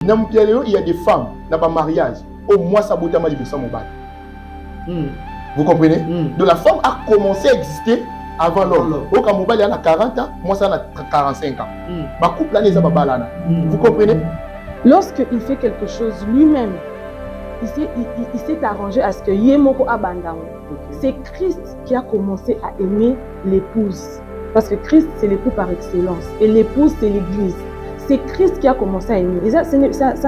Il y a des femmes dans le mariage. Au moins, ça bout de liboso mobile. Vous comprenez? Donc la femme a commencé à exister avant l'homme. Au Cameroun, il y a 40 ans, moi ça a 45 ans. Ma couple là, les ababalana. Vous comprenez? Lorsqu'il fait quelque chose lui-même, il s'est arrangé à ce que Yemoko abandonne. C'est Christ qui a commencé à aimer l'épouse. Parce que Christ, c'est l'époux par excellence. Et l'épouse, c'est l'église. C'est Christ qui a commencé à aimer. Et ça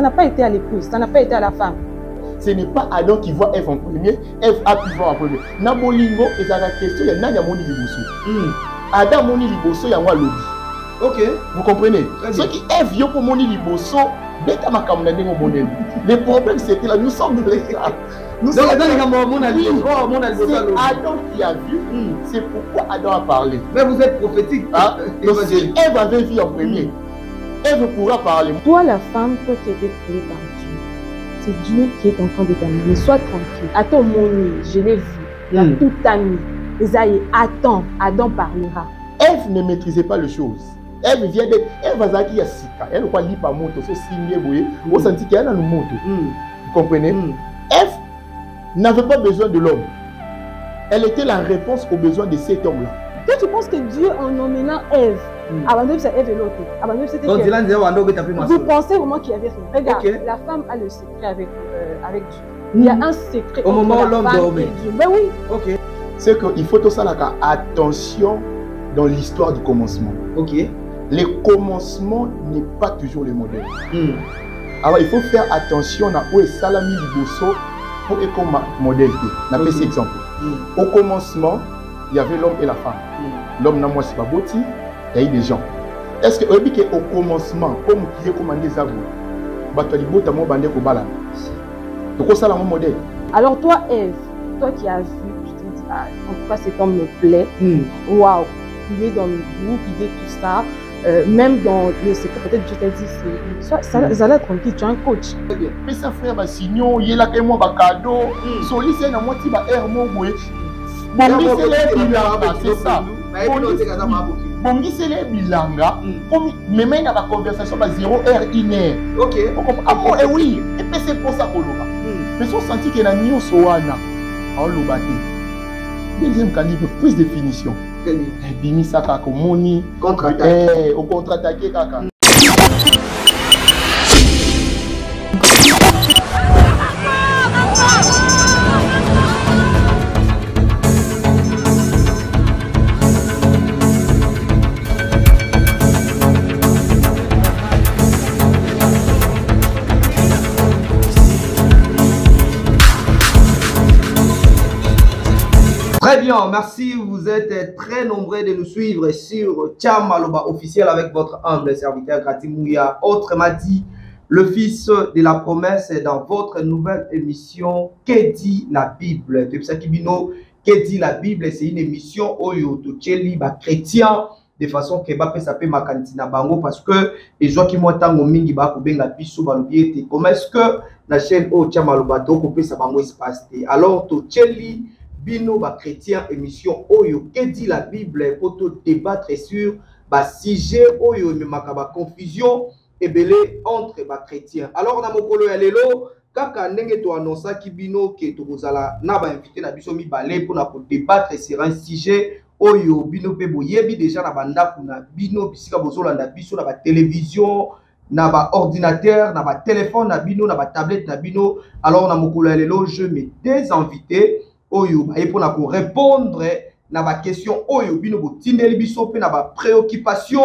n'a pas été à l'épouse, ça n'a pas été à la femme. Ce n'est pas Adam qui voit Ève en premier, Ève a pu voir en premier. Nabolingo, et ça la question, il y a Moni Liboso. Adam Moni Liboso, il y a un lobby. Ok. Vous comprenez? Ce qui Ève vient pour Moni Liboso, le problème c'était là, nous sommes dans l'état. C'est Adam qui a vu, c'est pourquoi Adam a parlé. Mais vous êtes prophétique. Donc si Ève avait vu en premier, Ève pourra parler. Toi la femme, toi qui étais créée par Dieu, c'est Dieu qui est en train de t'amener. Sois tranquille. Attends mon nid, je l'ai vu. Il a tout ami. Esaïe, attends, Adam parlera. Ève ne maîtrisait pas les choses. Ève vient de. Ève va qui a sika. Elle ne croit pas moto. C'est signé, vous voyez. Vous sentez qu'il y a une moto. Vous comprenez? Ève n'avait pas besoin de l'homme. Elle était la réponse aux besoins de cet homme-là. Toi, tu penses que Dieu, en emmenant Ève, abandonne sa Ève et l'autre. Vous pensez vraiment qu'il y avait rien. Regarde, la femme a le secret avec Dieu. Il y a un secret au moment où l'homme dormait. Ben oui. C'est qu'il faut tout ça là, attention dans l'histoire du commencement. Le commencement n'est pas toujours le modèle. Alors il faut faire attention à où est Salami Liboso pour être comme modèle. On a fait cet exemple. Au commencement, il y avait l'homme et la femme. L'homme n'a pas si boti, il y a eu des gens. Est-ce que au commencement, comme qui est commandé Zabou, Batalibo tamo bandé ko bala. Donc ça là mon modèle. Alors toi Ève, toi qui as vu, tu te dis en tout cas cet homme me plaît. Waouh, il est dans le groupe, il est tout ça. Même dans le secret, peut-être je t'ai dit, ça va tranquille, tu es un coach. Mais ça frère, sinon, il y a là que moi, cadeau, sollicite à moi, tu vas air mon boué. Bon, c'est les bilanga, c'est ça. Bon, c'est les bilanga. Mais même dans la conversation, 0 heure, 1 heure. Ok. Ah bon, oui, et puis c'est pour ça qu'on l'a. Mais si on sentit qu'il y a un new soana, on l'a battu. Deuxième calibre, plus définition. Bimi Saka Komoni contre-attaqué au contre-attaqué kaka. Très bien, merci. Vous êtes très nombreux de nous suivre sur Thiam Maloba officiel avec votre humble serviteur Gratimouya. Autrement dit, le fils de la promesse dans votre nouvelle émission Que dit la Bible? Que dit la Bible? C'est une émission où tu chrétien de façon que ça peut makantina bango parce que les gens qui m'ont tango mingi ba ko benga biso ba lobiete. Comment est-ce que la chaîne au Thiam Maloba to ko pesa bango espace? Alors to cheli bino ba chrétien émission oyo que dit la Bible pour tout débattre sur ba sujet oyo me makaba confusion et belé entre ba chrétiens. Alors na mokolo ya lelo kaka ndenge to annonça ki bino ke to kozala na ba invité na biso mi balé pour na ko débattre sur un sujet oyo bino pe boyebi déjà na banda kuna bino bisika bozolanda biso na ba télévision na ba ordinateur na ba téléphone na bino na ba tablette na bino. Alors na mokolo ya lelo je me des invités oyo et pour répondre na ba question oyo bino bo tindeli biso pe na ba préoccupation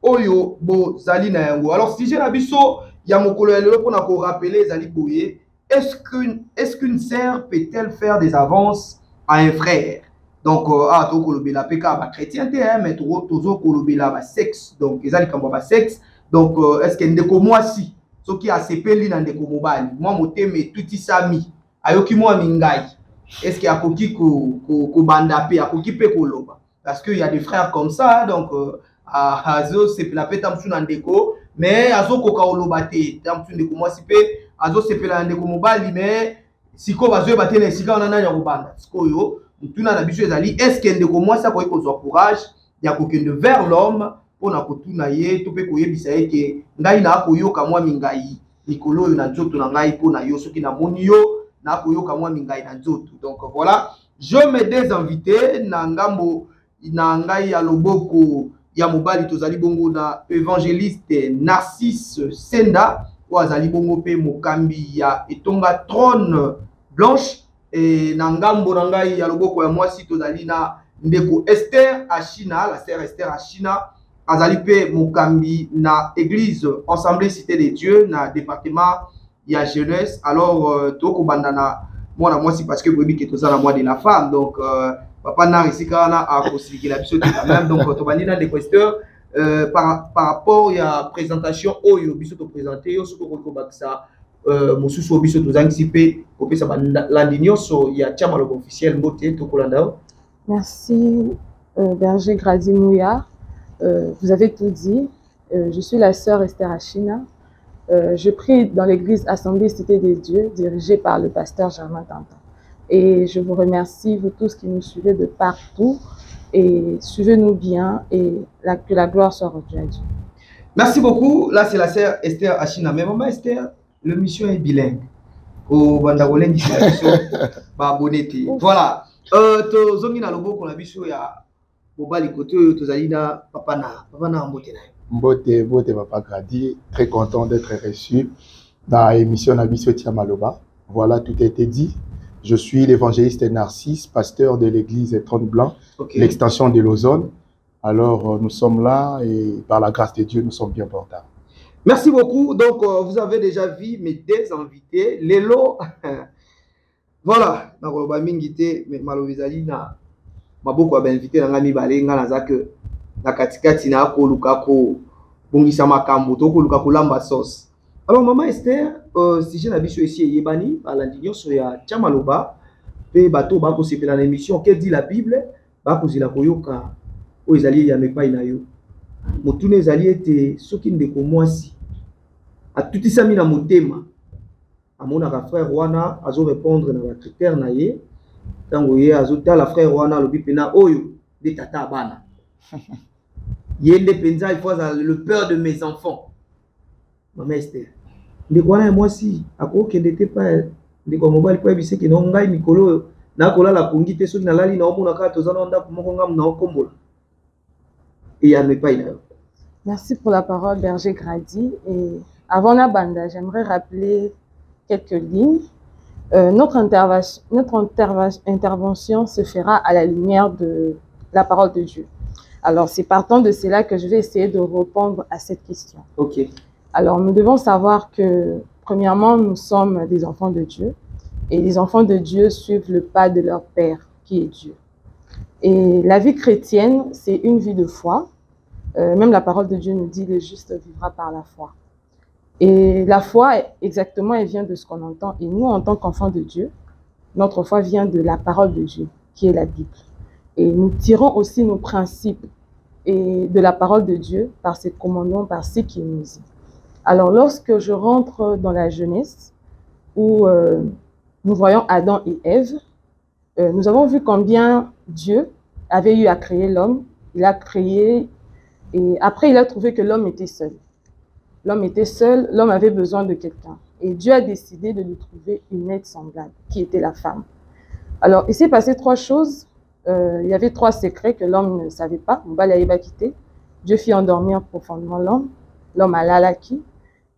oyo bo zali na yango. Alors si j'ai na biso ya mokolo ya lelo pour rappeler zali boye, est-ce qu'une sœur peut-elle faire des avances à un frère? Donc to kolobela pe ka ba chrétien te mais tozo kolobela ba sexe, donc ezali kamba ba sexe. Donc est-ce que ndeko mwasi soki asepeli na ndeko mobali moi moteme tuti sami ayoki moi mingai, est-ce qu'il y a Koki ko bandape, a Koki pe koloba? Parce qu'il y a des frères comme ça, donc Azo c'est la pète en ndeko, mais Azo koka olobate, tamsu ndeko moi si pe, Azo c'est la ndeko mobali, mais si ko bazo bate na sika on a ya kobanda. Siko yo, mutuna na biso ezali, est-ce que ndeko moi ça ko zo courage, ya kokende vers l'homme pour na kotuna ye, to pe koyebisa ye ke ngai na koyoka moi mingai. mikolo yo na nzoto na ngai po na yo soki na moni yo na koyoka mwa mingai na nzoto. Donc voilà, je me désinvité na ngambo na ngai ya loboko ya mobali tozali bongo na évangéliste Narcisse Senda ou azali bongo pe mokambi ya etonga Trône Blanche et na ngambo na ngai ya loboko ya mwasi tozali na ndeko Esther Achina, la sœur Esther Achina azali pe mokambi na église Assemblée Cité des Dieux na département ya jeunesse. Alors toko bandana mwana mwasi parce que boyebi ke tozala moi de la femme, donc papa na risika na a kosiki la biso quand même. Donc to bandina de questeur par rapport à présentation oyo biso to présenter yo soko ko bakisa mosusu biso tozangisi pe kopesa landinyoso ya chama lobo officiel mbote to kolanda. Merci Berger Grady Mouya. Vous avez tout dit. Je suis la sœur Esther Achina. Je prie dans l'église Assemblée Cité des Dieux, dirigée par le pasteur Germain Tantan. Et je vous remercie, vous tous qui nous suivez de partout. Et suivez-nous bien et que la gloire soit rendue à Dieu. Merci beaucoup. Là, c'est la sœur Esther Achina. Mais maman Esther, le mission est bilingue. Au Bandagolen, voilà. Tozongi na loboko na biso ya mobali kote oyo tozali na papa na mbote na Mbote papa Grady, très content d'être reçu dans l'émission Nabiso Tiamaloba. Voilà, tout a été dit. Je suis l'évangéliste Narcisse, pasteur de l'église Trône Blanc, l'extension de l'Ozone. Alors nous sommes là et par la grâce de Dieu, nous sommes bien portants. Merci beaucoup. Donc vous avez déjà vu mes deux invités. Lelo, voilà, na koloba mingité mais malobizali na maboko ba invité na ngami balenga na zake na katikati na ko luka ko bongisa makambo to ko luka ko lamba sauce. Alors maman Esther, si j'ai la biso ici yebani ala ndinyoso ya chamaloba pe bato ba ko sepela na émission que dit la Bible ba ko zila koyoka o ezali ya mepai na yo. Motune ezali ete soki ndeko mwasi atutisa mina motema amonaka frère wana azo répondre na ba critère na ye tango ye azo tala frère wana lobi pena oyo de tata bana yende penza il faut le peur de mes enfants. Maman Esther ndeko wana moi si akoke ndete pa ndeko mobali po ebise ke no ngai mikolo na kolala kungi te soki nalali na omona ka tozana ndako moko ngam na okombola et ya me pa ina. Merci pour la parole Berger Grady. Et avant la banda, j'aimerais rappeler quelques lignes. Notre intervention se fera à la lumière de la parole de Dieu. Alors, c'est partant de cela que je vais essayer de répondre à cette question. Ok. Alors, nous devons savoir que, premièrement, nous sommes des enfants de Dieu. Et les enfants de Dieu suivent le pas de leur Père, qui est Dieu. Et la vie chrétienne, c'est une vie de foi. Même la parole de Dieu nous dit, le juste vivra par la foi. Et la foi, exactement, elle vient de ce qu'on entend. Et nous, en tant qu'enfants de Dieu, notre foi vient de la parole de Dieu, qui est la Bible. Et nous tirons aussi nos principes et de la parole de Dieu par ses commandements, par ce qu'il nous dit. Alors, lorsque je rentre dans la Genèse, où nous voyons Adam et Ève, nous avons vu combien Dieu avait eu à créer l'homme. Il a créé, et après il a trouvé que l'homme était seul. L'homme était seul, l'homme avait besoin de quelqu'un. Et Dieu a décidé de lui trouver une aide semblable, qui était la femme. Alors, il s'est passé trois choses. Il y avait trois secrets que l'homme ne savait pas. Dieu fit endormir profondément l'homme. L'homme a lalaki.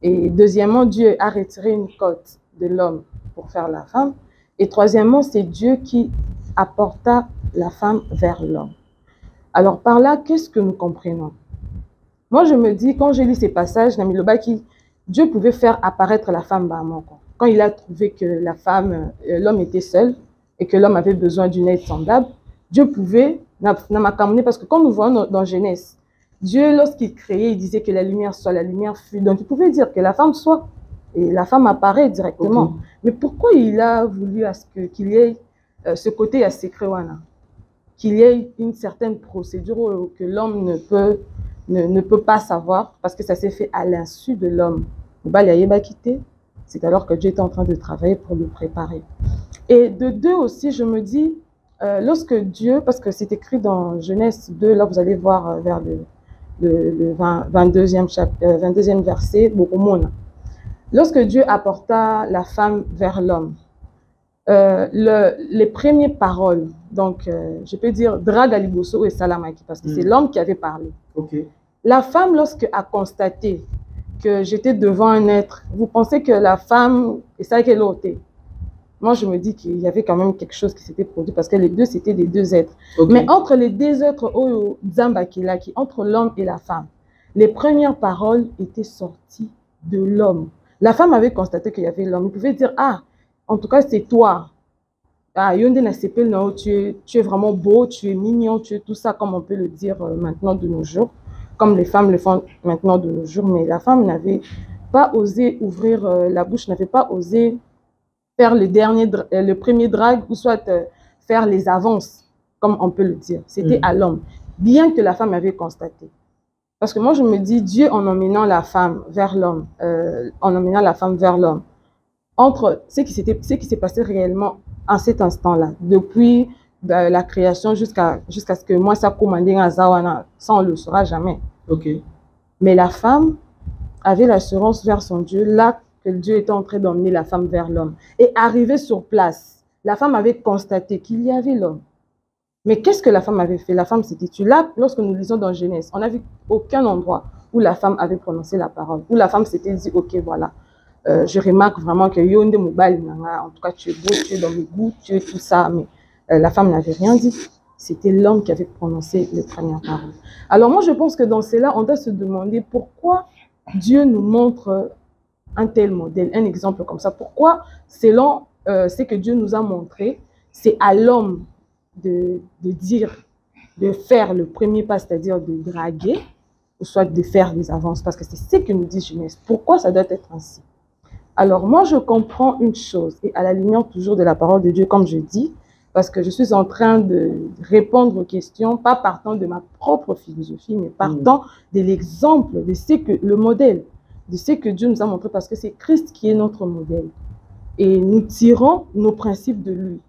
Et deuxièmement, Dieu a retiré une côte de l'homme pour faire la femme. Et troisièmement, c'est Dieu qui apporta la femme vers l'homme. Alors, par là, qu'est-ce que nous comprenons? Moi, je me dis, quand j'ai lu ces passages, Dieu pouvait faire apparaître la femme quand il a trouvé que la femme, l'homme était seul et que l'homme avait besoin d'une aide semblable, Dieu pouvait, parce que quand nous voyons dans Genèse, Dieu, lorsqu'il créait, il disait que la lumière soit, la lumière fut. Donc, il pouvait dire que la femme soit, et la femme apparaît directement. Okay. Mais pourquoi il a voulu qu'il y ait ce côté à secret, qu'il y ait une certaine procédure que l'homme ne peut pas savoir, parce que ça s'est fait à l'insu de l'homme. C'est alors que Dieu est en train de travailler pour le préparer. Et de deux aussi, je me dis, lorsque Dieu, parce que c'est écrit dans Genèse 2, là vous allez voir vers le 22e verset, Lorsque Dieu apporta la femme vers l'homme, les premières paroles, donc je peux dire Draga Liboso et Salamaki, parce que c'est l'homme qui avait parlé. Okay. La femme, lorsqu'elle a constaté que j'étais devant un être, vous pensez que la femme, et ça qu'elle ôtait. Moi, je me dis qu'il y avait quand même quelque chose qui s'était produit parce que les deux, c'était des deux êtres. Okay. Mais entre les deux êtres, entre l'homme et la femme, les premières paroles étaient sorties de l'homme. La femme avait constaté qu'il y avait l'homme. Il pouvait dire, ah, en tout cas, c'est toi. Ah, tu es vraiment beau, tu es mignon, tu es tout ça, comme on peut le dire maintenant de nos jours, comme les femmes le font maintenant de nos jours. Mais la femme n'avait pas osé ouvrir la bouche, n'avait pas osé faire le premier drag ou soit faire les avances, comme on peut le dire. C'était à l'homme, bien que la femme avait constaté. Parce que moi, je me dis, Dieu, en emmenant la femme vers l'homme, entre ce qui s'est passé réellement en cet instant-là, depuis la création jusqu'à ce que moi, ça commandé à Zawana, ça, on ne le saura jamais. Okay. Mais la femme avait l'assurance vers son Dieu, là, que Dieu était en train d'emmener la femme vers l'homme. Et arrivé sur place, la femme avait constaté qu'il y avait l'homme. Mais qu'est-ce que la femme avait fait? La femme s'était tue. Là, lorsque nous lisons dans Genèse, on n'a vu aucun endroit où la femme avait prononcé la parole, où la femme s'était dit, ok, voilà, je remarque vraiment que Yonde Moubal, en tout cas, tu es beau, tu es dans le goût, tu es tout ça, mais la femme n'avait rien dit. C'était l'homme qui avait prononcé les premières paroles. Alors moi, je pense que dans cela, on doit se demander pourquoi Dieu nous montre un tel modèle, un exemple comme ça. Pourquoi, selon ce que Dieu nous a montré, c'est à l'homme de faire le premier pas, c'est-à-dire de draguer, ou soit de faire des avances, parce que c'est ce que nous dit Genèse. Pourquoi ça doit être ainsi? Alors moi, je comprends une chose, et à la lumière toujours de la parole de Dieu, comme je dis, parce que je suis en train de répondre aux questions, pas partant de ma propre philosophie, mais partant de l'exemple, de ce que le modèle, de ce que Dieu nous a montré, parce que c'est Christ qui est notre modèle. Et nous tirons nos principes de lui.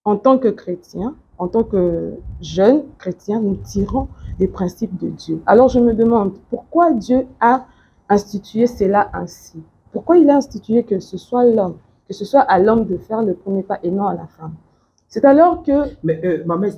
En tant que chrétiens, en tant que jeunes chrétiens, nous tirons des principes de Dieu. Alors je me demande, pourquoi Dieu a institué cela ainsi? Pourquoi il a institué que ce soit l'homme, que ce soit à l'homme de faire le premier pas et non à la femme? C'est alors que... Mais ma mère,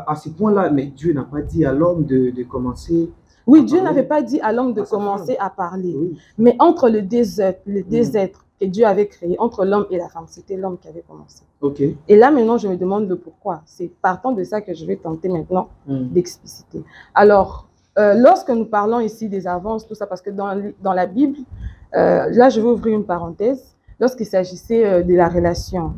à ce point-là, mais Dieu n'a pas dit à l'homme de commencer... Oui, Dieu n'avait pas dit à l'homme de commencer à parler. Oui. Mais entre les deux êtres que Dieu avait créés, entre l'homme et la femme, c'était l'homme qui avait commencé. Okay. Et là, maintenant, je me demande le pourquoi. C'est partant de ça que je vais tenter maintenant d'expliciter. Alors, lorsque nous parlons ici des avances, tout ça, parce que dans la Bible, là, je vais ouvrir une parenthèse. Lorsqu'il s'agissait de la relation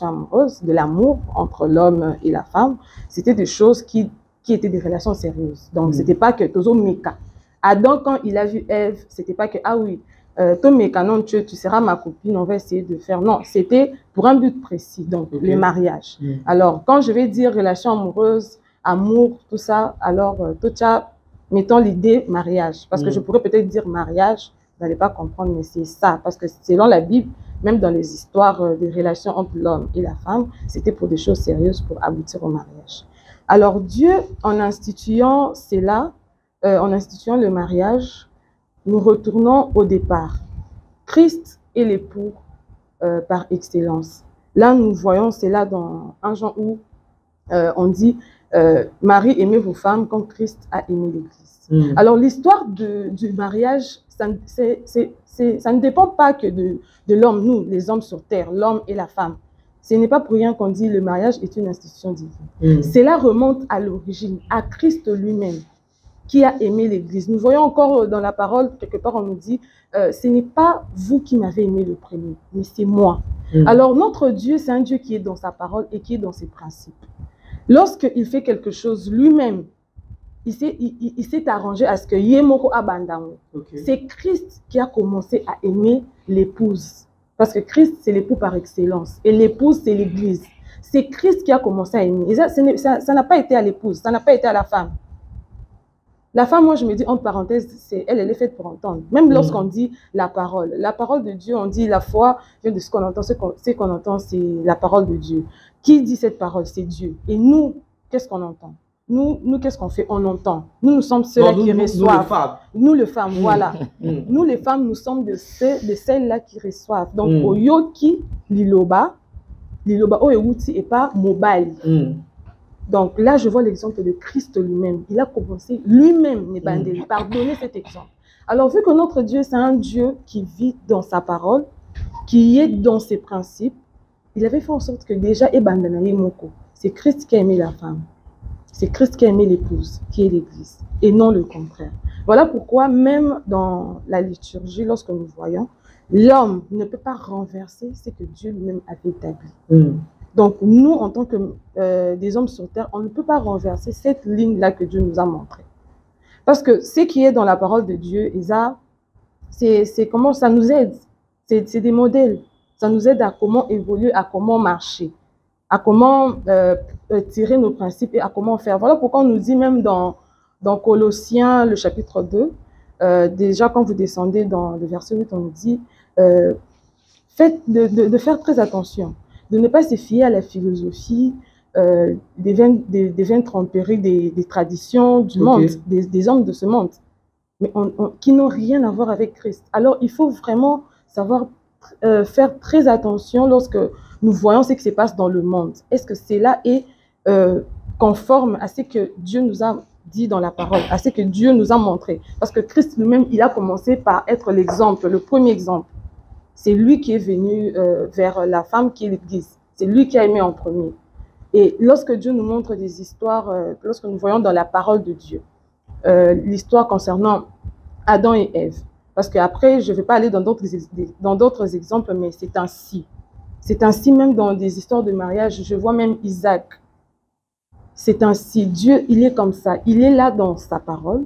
amoureuse, de l'amour entre l'homme et la femme, c'était des choses qui étaient des relations sérieuses. Donc, ce n'était pas que Tozo Meka. Adam, quand il a vu Ève, ce n'était pas que, ah oui, Tom Meka, non, tu seras ma copine, on va essayer de faire. Non, c'était pour un but précis, donc le mariage. Alors, quand je vais dire relation amoureuse, amour, tout ça, alors, Tocha, mettons l'idée mariage. Parce que je pourrais peut-être dire mariage, vous n'allez pas comprendre, mais c'est ça. Parce que selon la Bible, même dans les histoires des relations entre l'homme et la femme, c'était pour des choses sérieuses pour aboutir au mariage. Alors Dieu, en instituant cela, en instituant le mariage, nous retournons au départ. Christ est l'époux par excellence. Là, nous voyons cela dans 1 Jean où on dit Marie, aimez vos femmes comme Christ a aimé l'Église. Alors l'histoire du mariage, ça ne dépend pas que de l'homme, nous, les hommes sur terre, l'homme et la femme. Ce n'est pas pour rien qu'on dit le mariage est une institution divine. Cela remonte à l'origine, à Christ lui-même, qui a aimé l'Église. Nous voyons encore dans la parole, quelque part on nous dit, ce n'est pas vous qui m'avez aimé le premier, mais c'est moi. Alors notre Dieu, c'est un Dieu qui est dans sa parole et qui est dans ses principes. Lorsqu'il fait quelque chose lui-même, il s'est arrangé à ce que Yemoko Abandango. C'est Christ qui a commencé à aimer l'épouse. Parce que Christ, c'est l'époux par excellence. Et l'épouse, c'est l'Église. C'est Christ qui a commencé à aimer. Et ça n'a pas été à l'épouse, ça n'a pas été à la femme. La femme, moi, je me dis, entre parenthèses, elle est faite pour entendre. Même lorsqu'on dit la parole de Dieu, on dit la foi, de ce qu'on entend, ce qu'on entend, c'est la parole de Dieu. Qui dit cette parole? C'est Dieu. Et nous, qu'est-ce qu'on entend? nous qu'est-ce qu'on fait? On entend. Nous sommes ceux-là qui reçoivent. Nous, les femmes, voilà. Nous, les femmes, nous sommes de celles-là qui reçoivent. Donc, Oyoki, Liloba, Oyewuti et pas mobile. Donc là, je vois l'exemple de Christ lui-même. Il a commencé lui-même, par donner cet exemple. Alors, vu que notre Dieu, c'est un Dieu qui vit dans sa parole, qui est dans ses principes, il avait fait en sorte que déjà, c'est Christ qui a aimé la femme. C'est Christ qui a aimé l'épouse, qui est l'Église, et non le contraire. Voilà pourquoi, même dans la liturgie, lorsque nous voyons, l'homme ne peut pas renverser ce que Dieu lui-même avait établi. Donc, nous, en tant que des hommes sur terre, on ne peut pas renverser cette ligne-là que Dieu nous a montrée. Parce que ce qui est dans la parole de Dieu, c'est comment ça nous aide. C'est des modèles. Ça nous aide à comment évoluer, à comment marcher, à comment tirer nos principes et à comment faire. Voilà pourquoi on nous dit même dans Colossiens, le chapitre 2, déjà quand vous descendez dans le verset 8, on nous dit faites de faire très attention, de ne pas se fier à la philosophie des vaines tromperies des traditions du monde, des hommes de ce monde, mais qui n'ont rien à voir avec Christ. Alors il faut vraiment savoir faire très attention lorsque nous voyons ce qui se passe dans le monde. Est-ce que cela est conforme à ce que Dieu nous a dit dans la parole, à ce que Dieu nous a montré? Parce que Christ lui-même, il a commencé par être l'exemple, le premier exemple. C'est lui qui est venu vers la femme qui est l'Église. C'est lui qui a aimé en premier. Et lorsque Dieu nous montre des histoires, lorsque nous voyons dans la parole de Dieu, l'histoire concernant Adam et Ève, parce qu'après, je ne vais pas aller dans d'autres exemples, mais c'est ainsi. C'est ainsi même dans des histoires de mariage. Je vois même Isaac. C'est ainsi. Dieu, il est comme ça. Il est là dans sa parole.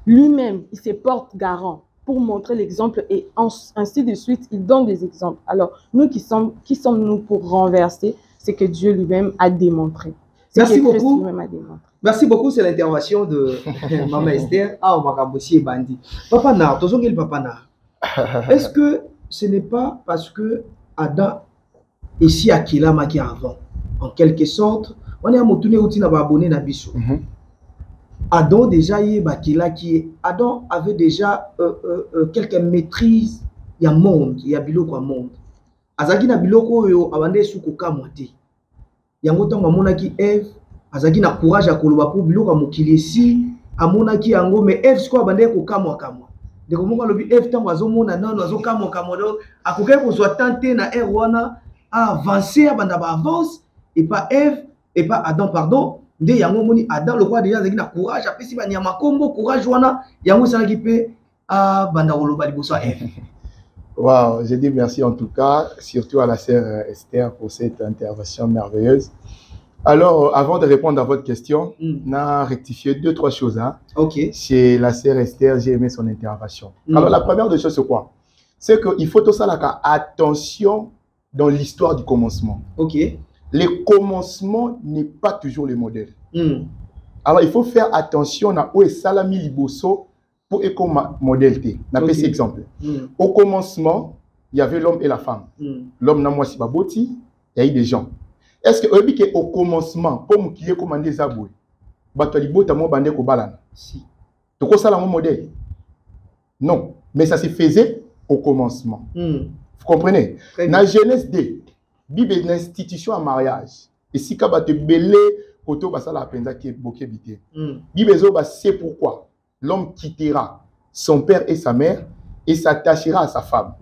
Lui-même, il se porte garant pour montrer l'exemple et ainsi de suite, il donne des exemples. Alors, nous qui sommes-nous pour renverser ce que Dieu lui-même a démontré? Merci beaucoup. Merci beaucoup, c'est l'intervention de Maman Esther. Ah, on va et Bandi. Papa Nar, Papa Nar. Est-ce que ce n'est pas parce que Adam ici à Kilama qui avant, en quelque sorte, on est à Moutouné Outi n'a pas abonné na Bissou. Adam déjà Adam avait déjà quelques maîtrises. Il y a monde, il y a biloko monde. Azaki na biloko yo abande sukuka mwati. Yango tango amonaki Ève, azaki na courage à koloba pour biloko mokili si amonaki yango, mais Ève siko abande ko kamwa. De komonga lobi Ève tango azomona nano azokamwa do akoke ko soit tenté na wana à avancer abanda ba avance et pas Ève et pas Adam pardon. De yango moni Adam le roi déjà azaki na courage apesi ba nyama kombo courage wana yango salaki pe a banda koloba liboso Ève. Wow, je dis merci en tout cas, surtout à la sœur Esther pour cette intervention merveilleuse. Alors, avant de répondre à votre question, on a rectifié 2-3 choses. Hein. Chez la sœur Esther, j'ai aimé son intervention. Alors, la première des choses, c'est quoi? C'est qu'il faut tout ça, là, attention dans l'histoire du commencement. Le commencement n'est pas toujours le modèle. Alors, il faut faire attention à où est Salami Liboso pour comme modèle. On a fait exemple. Au commencement, il y avait l'homme et la femme. L'homme n'a moi si baboti, il y a eu des gens. Est-ce que au commencement, pour qu'il ait commandé Zaboué, Batalibo mo bandé ko balana. Si. Tu connais ça la modèle? Non, mais ça se faisait au commencement. Vous comprenez? Dans la Genèse 2, Bible est une institution à mariage. Et si tu as belé, koto basala penza qui est boké bité. Bible c'est pourquoi l'homme quittera son père et sa mère et s'attachera à sa femme.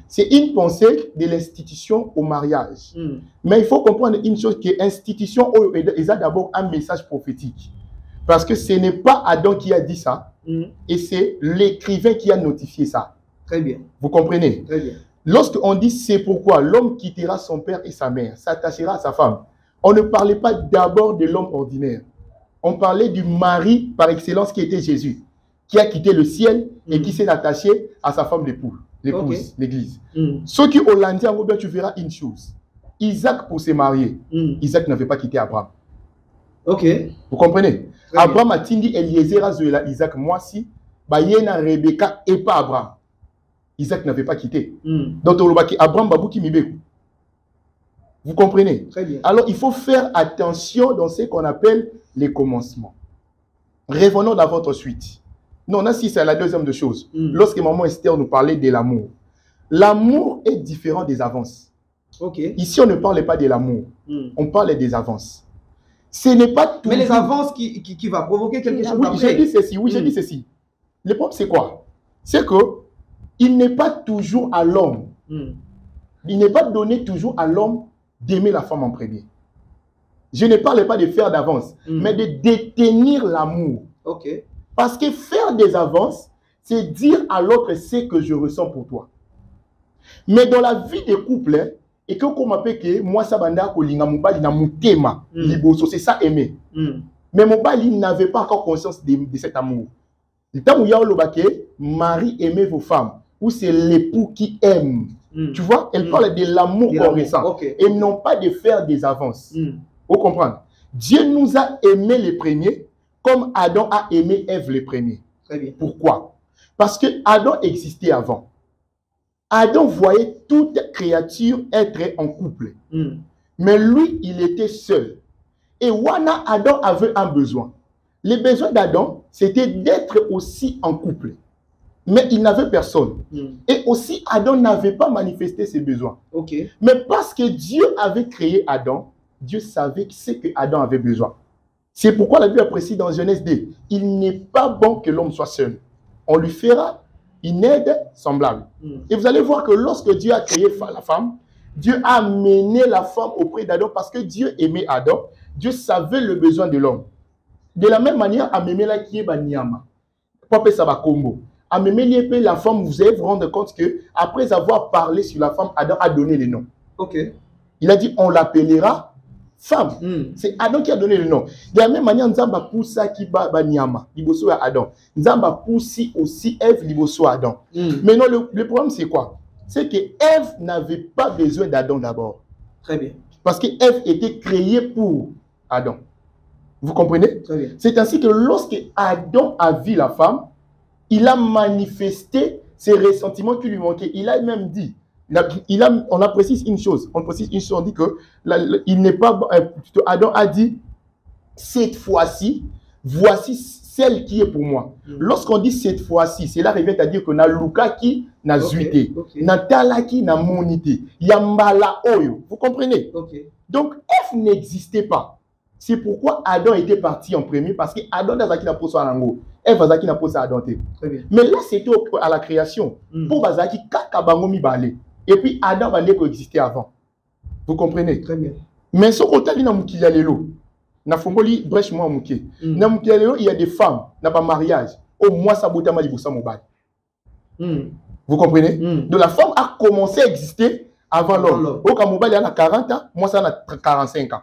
C'est une pensée de l'institution au mariage. Mais il faut comprendre une chose qui est institution, il y a d'abord un message prophétique. Parce que ce n'est pas Adam qui a dit ça, et c'est l'écrivain qui a notifié ça. Très bien. Vous comprenez? Très bien. Lorsqu'on dit c'est pourquoi l'homme quittera son père et sa mère, s'attachera à sa femme, on ne parlait pas d'abord de l'homme ordinaire. On parlait du mari par excellence qui était Jésus, qui a quitté le ciel et qui s'est attaché à sa femme l'épouse, l'église. Ceux qui ont landé en Robert, tu verras une chose. Isaac, pour se marier, Isaac n'avait pas quitté Abraham. Vous comprenez? Abraham a dit Eliezer Azuela, Isaac, moi si, Bayena Rebecca et pas Abraham. Isaac n'avait pas quitté. Donc, Abraham Babou qui mibeku. Vous comprenez? Très bien. Alors, il faut faire attention dans ce qu'on appelle les commencements. Revenons dans votre suite. Non, là, si c'est la deuxième de choses. Lorsque maman Esther nous parlait de l'amour. L'amour est différent des avances. Okay. Ici, on ne parle pas de l'amour. On parle des avances. Ce n'est pas tout. Mais les avances qui va provoquer quelque chose oui, après. j'ai dit ceci. Oui, j'ai dit ceci. Le problème, c'est quoi? C'est que il n'est pas toujours à l'homme. Il n'est pas donné toujours à l'homme d'aimer la femme en premier. Je ne parle pas de faire d'avance, mais de détenir l'amour. Okay. Parce que faire des avances, c'est dire à l'autre ce que je ressens pour toi. Mais dans la vie des couples, et que comme appelle que moi ça banda ko linga mobali na mutema liboso, c'est ça aimer. Mais mobali n'avait pas encore conscience de cet amour. Le temps où il y a le Marie aimait vos femmes, ou c'est l'époux qui aime. Tu vois, elle parle de l'amour qu'on ressent et non pas de faire des avances. Vous comprenez? Dieu nous a aimés les premiers comme Adam a aimé Ève les premiers. Très bien. Pourquoi? Parce que Adam existait avant. Adam voyait toute créature être en couple. Mais lui, il était seul. Et Wana, Adam avait un besoin. Le besoin d'Adam, c'était d'être aussi en couple. Mais il n'avait personne. Et aussi, Adam n'avait pas manifesté ses besoins. Okay. Mais parce que Dieu avait créé Adam, Dieu savait ce que Adam avait besoin. C'est pourquoi la Bible précise dans Genèse 2, il n'est pas bon que l'homme soit seul. On lui fera une aide semblable. Et vous allez voir que lorsque Dieu a créé la femme, Dieu a amené la femme auprès d'Adam parce que Dieu aimait Adam. Dieu savait le besoin de l'homme. De la même manière, Amemela qui est Banyama. Papa Sabakombo. Amemela, la femme, vous allez vous rendre compte que après avoir parlé sur la femme, Adam a donné le nom. Okay. Il a dit on l'appellera femme. C'est Adam qui a donné le nom. De la même manière, Nzamba poussa qui Banyama, liboso à Adam. Nzamba poussi aussi Ève liboso à Adam. Maintenant, le problème c'est quoi? C'est que Ève n'avait pas besoin d'Adam d'abord. Très bien. Parce que Ève était créée pour Adam. Vous comprenez? Très bien. C'est ainsi que lorsque Adam a vu la femme, il a manifesté ses ressentiments qui lui manquaient. Il a même dit, on a précisé une chose. On précise une chose, on dit que il n'est pas. Adam a dit, cette fois-ci, voici celle qui est pour moi. Lorsqu'on dit cette fois-ci, cela revient à dire que na Luka qui n'a zuité, na Tala qui n'a monité, Yambala Oyo. Vous comprenez? Donc, Ève n'existait pas. C'est pourquoi Adam était parti en premier, parce que Adam n'a pas posé à l'ango. Ève n'a pas posé à Adam. Mais là, c'était à la création. Pour Bazaki, Kakabangomi Balé. Et puis Adam va exister avant. Vous comprenez? Très bien. Mais ce côté il y a lelo. Na fongoli brèche moi muké. Na muké lelo, il y a des femmes, n'a pas mariage. Au moins ça bota mali bossa mobile. Vous comprenez? Donc la femme a commencé à exister avant l'homme. Au Kamobali, il y a 40 ans, moi ça a 45 ans.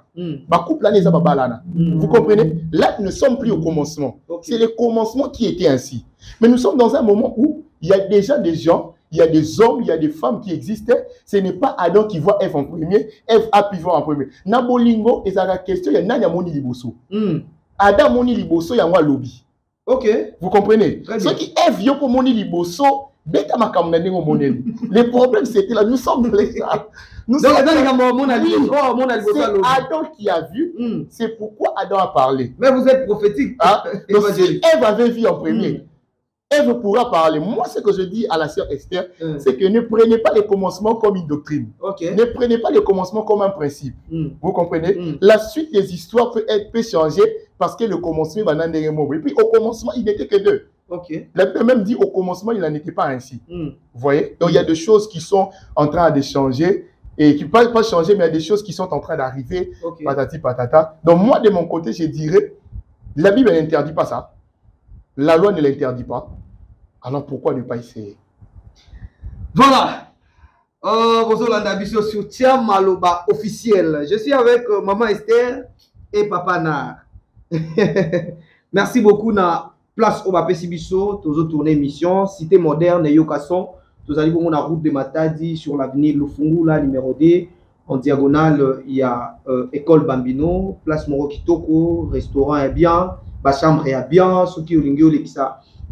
Ma couple là, les babalana. Vous comprenez? Là, nous ne sommes plus au commencement. C'est le commencement qui était ainsi. Mais nous sommes dans un moment où il y a déjà des gens, il y a des hommes, il y a des femmes qui existaient. Ce n'est pas Adam qui voit Ève en premier, Ève a pu voir en premier. Nabolingo, et ça la question, il y a Nanya Moni Liboso. Adam Moni Liboso, il y a un lobby. Ok. Vous comprenez? Ceux qui Ève Yoko Moni Liboso, le problème c'était là, nous sommes les gens. C'est Adam qui a vu, c'est pourquoi Adam a parlé. Mais vous êtes prophétique. Donc si Ève avait vu en premier, Ève pourra parler. Moi, ce que je dis à la sœur Esther, c'est que ne prenez pas les commencements comme une doctrine. Ne prenez pas les commencements comme un principe. Vous comprenez? La suite des histoires peut changer parce que le commencement va n'en être mauvais. Et puis au commencement, il n'était que deux. La Bible même dit au commencement, il n'en était pas ainsi. Vous voyez? Donc il y a des choses qui sont en train de changer. Et qui ne peuvent pas changer, mais il y a des choses qui sont en train d'arriver. Patati patata. Donc moi, de mon côté, je dirais, la Bible n'interdit pas ça. La loi ne l'interdit pas. Alors pourquoi ne pas essayer? Voilà. Sur Tiam Maloba officiel. Je suis avec Maman Esther et Papa Nar. Merci beaucoup. Na place au Bapé Sibiso, toujours tourné émission, Cité moderne, Yokason. Nous allons la route de Matadi sur l'avenue Lufungula, numéro 2. En diagonale, il y a École Bambino, place Morokitoko, restaurant est bien, la chambre est bien, ceux qui ont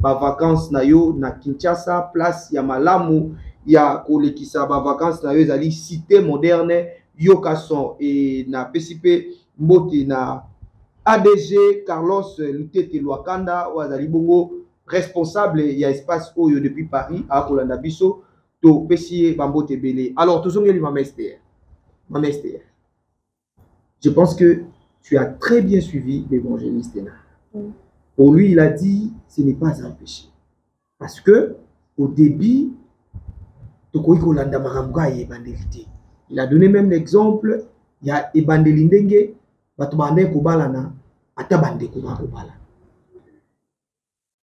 vacances nayo na Kinshasa, place Yamalamu, il y a vacances nayo, cité moderne, Yokason et na PCP Mbote na ADG Carlos Lutete Lwakanda Wazali Bongo responsable il y a espace Oyo depuis Paris à Kolanda Biso to Pessie Bambote Belé. Alors tout le monde Maman Esther. Je pense que tu as très bien suivi l'évangéliste. Pour lui, il a dit ce n'est pas un péché. Parce que au début, il a donné même l'exemple, il y a Ebandelindenge, Batubande Kubalana, Atabande Kubala.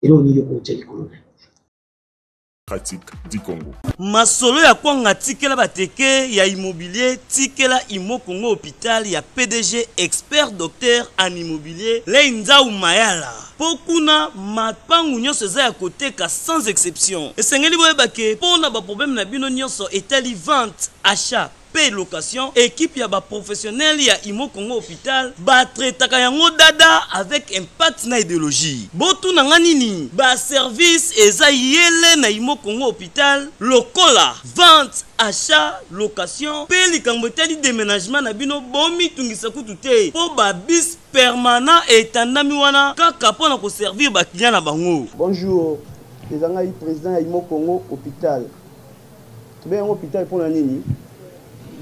Et là, on y est pratique du Congo. Masolo ya kwanga tikela bateke ya immobilier tikela Imo Congo hôpital ya PDG expert docteur en immobilier Leinza Umayala. Pokuna mapangu nyonso za ya koteka sans exception. Esengeli boyeba ke pona ba problème na bino nyonso etali vente, achat, paie location, équipe ya ba professionnel ya Imo Congo hôpital ba traitaka yango dada avec impact na idéologie. Botu na nganini ba service eza yele na Imo Congo hôpital lokola vente, achat, location, paie likambo etali déménagement na bino bomi tungisa kutu te po ba bis permanent etandami wana kaka pona ko servir ba client na bango. Bonjour, les angai président ya Imo Congo hôpital. Bien hôpital pour la nini.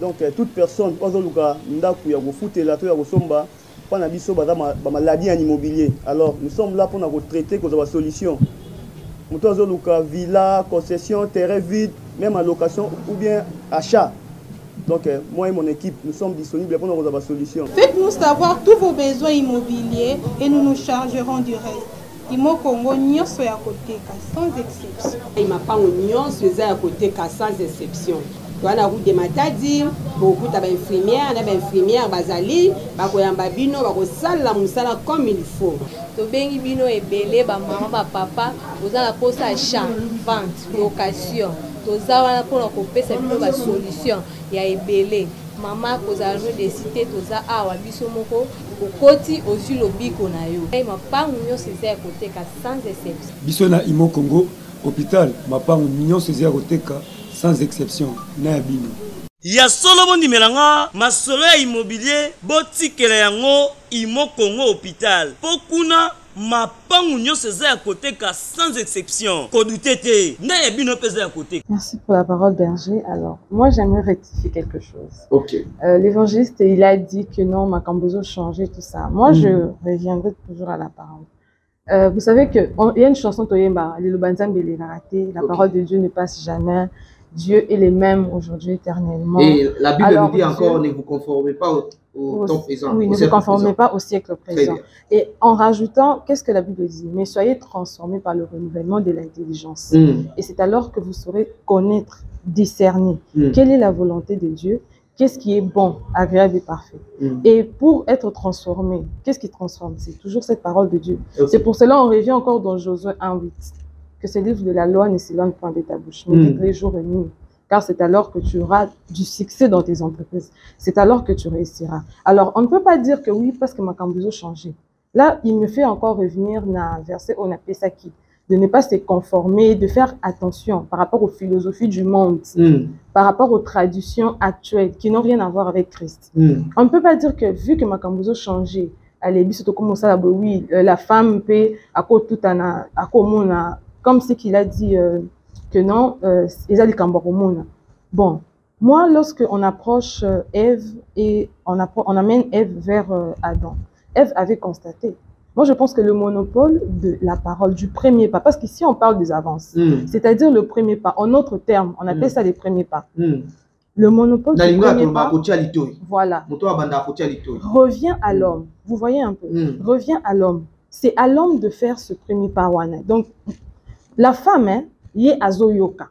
Donc toute personne quand on luka ndaku ya kofutela to ya kosomba pana biso baza ba maladie en immobilier. Alors nous sommes là pour na traiter cause la solution. Muto zo luka villa, concession, terrain vide, même en location ou bien achat. Donc moi et mon équipe nous sommes disponibles pour nous avoir la solution. Faites-nous savoir tous vos besoins immobiliers et nous nous chargerons du reste. Imo Congo nyonso ya koteka sans exception. Il m'a pas nyonso ya koteka sans exception. On a route de Matadi, beaucoup d'infirmières, d'infirmières, bazali, bakoyamba bino, bakosala musala comme il faut. To bengi bino ebele ba maman ba papa, ozala posa achat, vente, location. Toza wana pona kopesa bino ba solution ya ebele. Mama kozala jo de cité toza awa biso moko okoti ozu lobiko na yo. Mapangu nyonso eza koteka sans exception. Biso na Imo Congo hôpital, mapangu nyonso eza koteka sans exception na bino. Ya solo bondi melanga masolo ya immobilier botikela yango Imo Congo hôpital. Pokuna mapangu nyonso eza ya koteka sans exception. Kodutete na ya bino pesa ya koteka. Merci pour la parole Berger. Alors, moi j'aimerais rectifier quelque chose. OK. L'évangéliste, il a dit que non, ma cambozo changeait tout ça. Moi, je reviendrai toujours à la parole. Vous savez qu'il y a une chanson Toyemba, la parole de Dieu ne passe jamais. Dieu est le même aujourd'hui éternellement. Et la Bible alors, nous dit encore, ne vous conformez pas au temps présent. Oui, ne vous conformez pas au siècle présent. Et en rajoutant, qu'est-ce que la Bible dit? Mais soyez transformés par le renouvellement de l'intelligence. Et c'est alors que vous saurez connaître, discerner quelle est la volonté de Dieu, qu'est-ce qui est bon, agréable et parfait. Et pour être transformé, qu'est-ce qui transforme? C'est toujours cette parole de Dieu. C'est pour cela qu'on revient encore dans Josué 1:8. Que ce livre de la loi ne s'éloigne point de ta bouche, mais les jours et nuits. Car c'est alors que tu auras du succès dans tes entreprises. C'est alors que tu réussiras. Alors, on ne peut pas dire que oui, parce que ma cambuzo a changé. Là, il me fait encore revenir dans un verset, on appelle ça qui? De ne pas se conformer, de faire attention par rapport aux philosophies du monde, par rapport aux traditions actuelles qui n'ont rien à voir avec Christ. On ne peut pas dire que vu que ma cambuzo a changé, allez, oui, la femme peut, à cause tout comme ce qu'il a dit que non, bon, moi, lorsqu'on approche Ève et on amène Ève vers Adam, Ève avait constaté. Moi, je pense que le monopole de la parole, du premier pas, parce qu'ici, on parle des avances, c'est-à-dire le premier pas. En autres termes, on appelle ça les premiers pas. Le monopole du premier pas, voilà, revient à l'homme. Vous voyez un peu, revient à l'homme. C'est à l'homme de faire ce premier pas. Donc, la femme, y est azoyoka.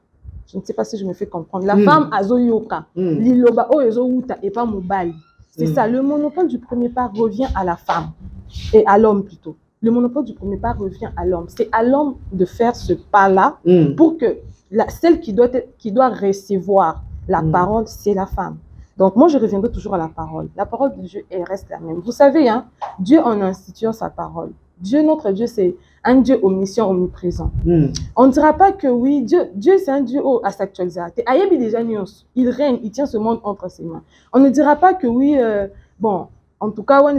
Je ne sais pas si je me fais comprendre. La femme azoyoka. Liloba o ezouta et pas mobali. C'est ça. Le monopole du premier pas revient à la femme. Et à l'homme plutôt. Le monopole du premier pas revient à l'homme. C'est à l'homme de faire ce pas-là pour que celle qui doit recevoir la parole, c'est la femme. Donc moi, je reviendrai toujours à la parole. La parole de Dieu, elle reste la même. Vous savez, hein, Dieu en instituant sa parole, Dieu, notre Dieu, c'est un Dieu omniscient, omniprésent. On ne dira pas que oui, Dieu c'est un Dieu à s'actualiser. Il règne, il tient ce monde entre ses mains. On ne dira pas que oui, bon, en tout cas, non, on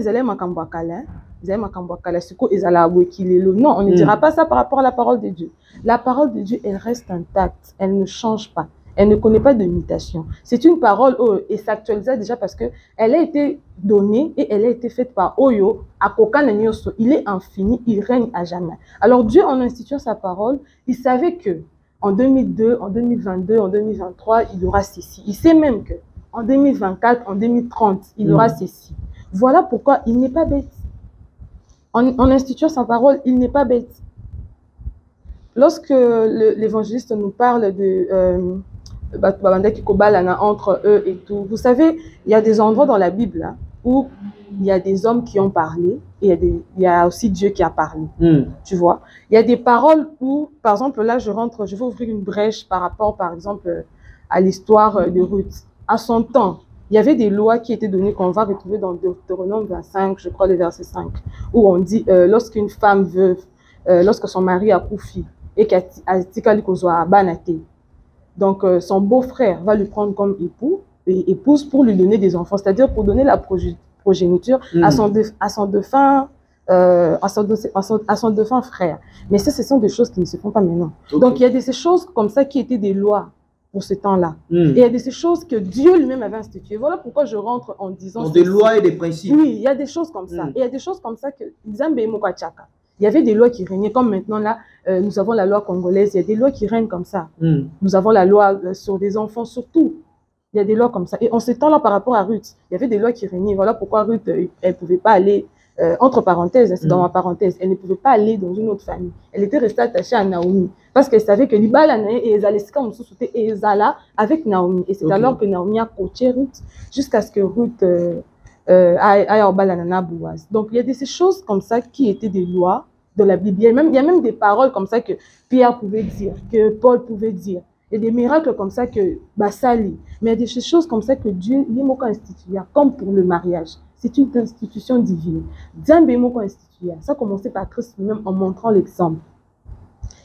ne dira pas ça par rapport à la parole de Dieu. La parole de Dieu, elle reste intacte, elle ne change pas. Elle ne connaît pas de mutation. C'est une parole et s'actualisa déjà parce qu'elle a été donnée et elle a été faite par Oyo, Akokananyoso. Il est infini, il règne à jamais. Alors Dieu, en instituant sa parole, il savait que en 2002, en 2022, en 2023, il y aura ceci. Il sait même que en 2024, en 2030, il y aura ceci. Voilà pourquoi il n'est pas bête. En instituant sa parole, il n'est pas bête. Lorsque l'évangéliste nous parle de entre eux et tout. Vous savez, il y a des endroits dans la Bible là, où il y a des hommes qui ont parlé et il y a aussi Dieu qui a parlé. Tu vois, il y a des paroles où, par exemple, là je vais ouvrir une brèche par rapport, par exemple, à l'histoire de Ruth. À son temps, il y avait des lois qui étaient données qu'on va retrouver dans Deutéronome 25, je crois le verset 5, où on dit lorsqu'une femme veuve, lorsque son mari a couché et qu'elle a banaté, donc, son beau-frère va lui prendre comme épouse pour lui donner des enfants, c'est-à-dire pour donner la progéniture à son défunt frère. Mais ça, ce sont des choses qui ne se font pas maintenant. Okay. Donc, il y a ces choses comme ça qui étaient des lois pour ce temps-là. Et il y a ces choses que Dieu lui-même avait instituées. Voilà pourquoi je rentre en disant... Des lois et des principes. Oui, il y a des choses comme ça. Et il y a des choses comme ça que... Il y avait des lois qui régnaient, comme maintenant là, nous avons la loi congolaise, il y a des lois qui règnent comme ça. Nous avons la loi sur des enfants, surtout. Il y a des lois comme ça. Et en ce temps-là, par rapport à Ruth, il y avait des lois qui régnaient. Voilà pourquoi Ruth, elle ne pouvait pas aller, entre parenthèses, c'est dans ma parenthèse, elle ne pouvait pas aller dans une autre famille. Elle était restée attachée à Naomi. Parce qu'elle savait que Libala et Ezalesika et Ezala avec Naomi. Et c'est alors que Naomi a coaché Ruth, jusqu'à ce que Ruth... Donc il y a ces choses comme ça qui étaient des lois de la Bible. Il y a même des paroles comme ça que Pierre pouvait dire, que Paul pouvait dire. Il y a des miracles comme ça que Bassali. Mais il y a des choses comme ça que Dieu a institué, comme pour le mariage. C'est une institution divine. Ça a commencé par Christ lui-même en montrant l'exemple.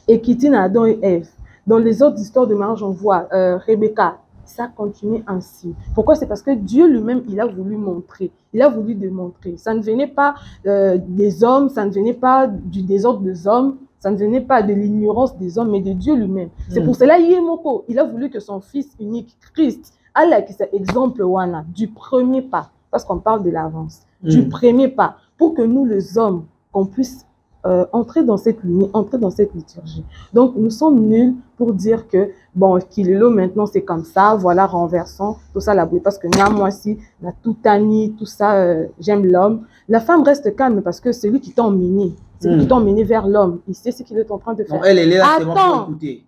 Et Kitine, Adam et Ève. Dans les autres histoires de mariage, on voit Rebecca. Ça continue ainsi. Pourquoi? C'est parce que Dieu lui-même, il a voulu montrer, il a voulu démontrer. Ça ne venait pas des hommes, ça ne venait pas du désordre des hommes, ça ne venait pas de l'ignorance des hommes, mais de Dieu lui-même. C'est pour cela, Yemoko, il a voulu que son fils unique, Christ, Allah qui c'est exemple wana, du premier pas, parce qu'on parle de l'avance, du premier pas, pour que nous les hommes, qu'on puisse entrer dans cette lignée, entrer dans cette liturgie. Donc, nous sommes nuls pour dire que, bon, Kilelo, maintenant, c'est comme ça, voilà, renversons, tout ça, la bouille, parce que moi, si, la toutanie, tout ça, j'aime l'homme. La femme reste calme parce que c'est lui qui t'a emmené, c'est lui qui t'a emmené vers l'homme. Il sait ce qu'il est en train de faire. Donc, elle est là, c'est bon pour écouter.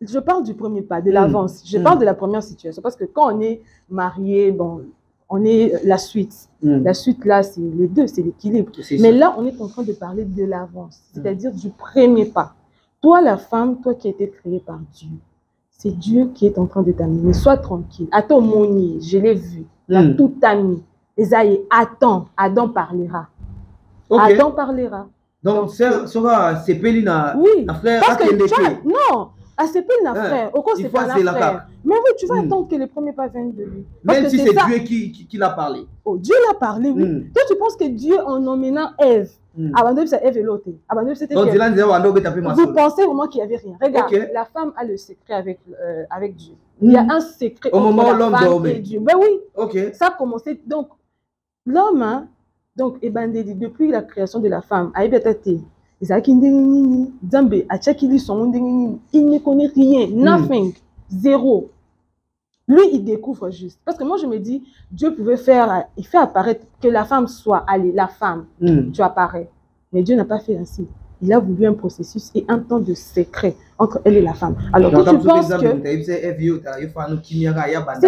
Je parle du premier pas, de l'avance. Je parle de la première situation, parce que quand on est marié, bon, on est la suite. La suite, là, c'est les deux, c'est l'équilibre. Mais là, on est en train de parler de l'avance, c'est-à-dire du premier pas. Toi, la femme, toi qui as été créée par Dieu, c'est Dieu qui est en train de t'amener. Sois tranquille. Attends, Moni, je l'ai vu. La toute amie. Esaïe, attends, Adam parlera. Adam parlera. Donc, ça c'est Pélina. Oui, frère, parce que non. C'est pas un frère. Au contraire, c'est pas un frère. Mais oui, tu vas attendre que les premiers pas viennent de lui. Même si c'est Dieu qui l'a parlé. Oh, Dieu l'a parlé, oui. Toi, tu penses que Dieu, en emmenant Ève, abandonne c'est Ève et l'autre. Vous pensez vraiment qu'il n'y avait rien. Regarde, la femme a le secret avec Dieu. Il y a un secret au moment où l'homme dormait. Dieu. Ben oui, ça a commencé. Donc, l'homme, donc, depuis la création de la femme, il ne connaît rien, nothing, zéro. Lui, il découvre juste. Parce que moi, je me dis, Dieu pouvait faire, il fait apparaître que la femme soit, allez, la femme, tu apparais. Mais Dieu n'a pas fait ainsi. Il a voulu un processus et un temps de secret entre elle et la femme. Alors, toi, tu penses que... C'est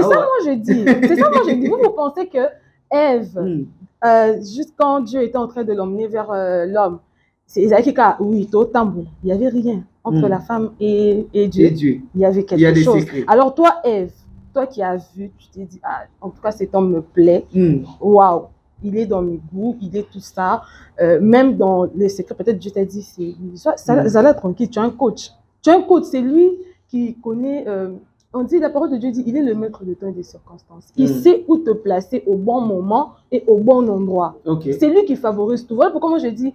ça, moi, je dis. C'est ça, moi, je dis. Vous pensez que Ève, juste quand Dieu était en train de l'emmener vers l'homme, c'est Isaïe qui a, oui, il n'y avait rien entre la femme et Dieu. Il y avait quelque chose. Secrets. Alors toi, Ève, toi qui as vu, tu t'es dit, ah, en tout cas, cet homme me plaît. Waouh, il est dans mes goûts, il est tout ça. Même dans les secrets, peut-être Dieu t'a dit, Zala, tranquille, tu as un coach. Tu as un coach, c'est lui qui connaît, on dit, la parole de Dieu dit, il est le maître de temps et des circonstances. Il sait où te placer au bon moment et au bon endroit. C'est lui qui favorise tout. Voilà pourquoi moi je dis,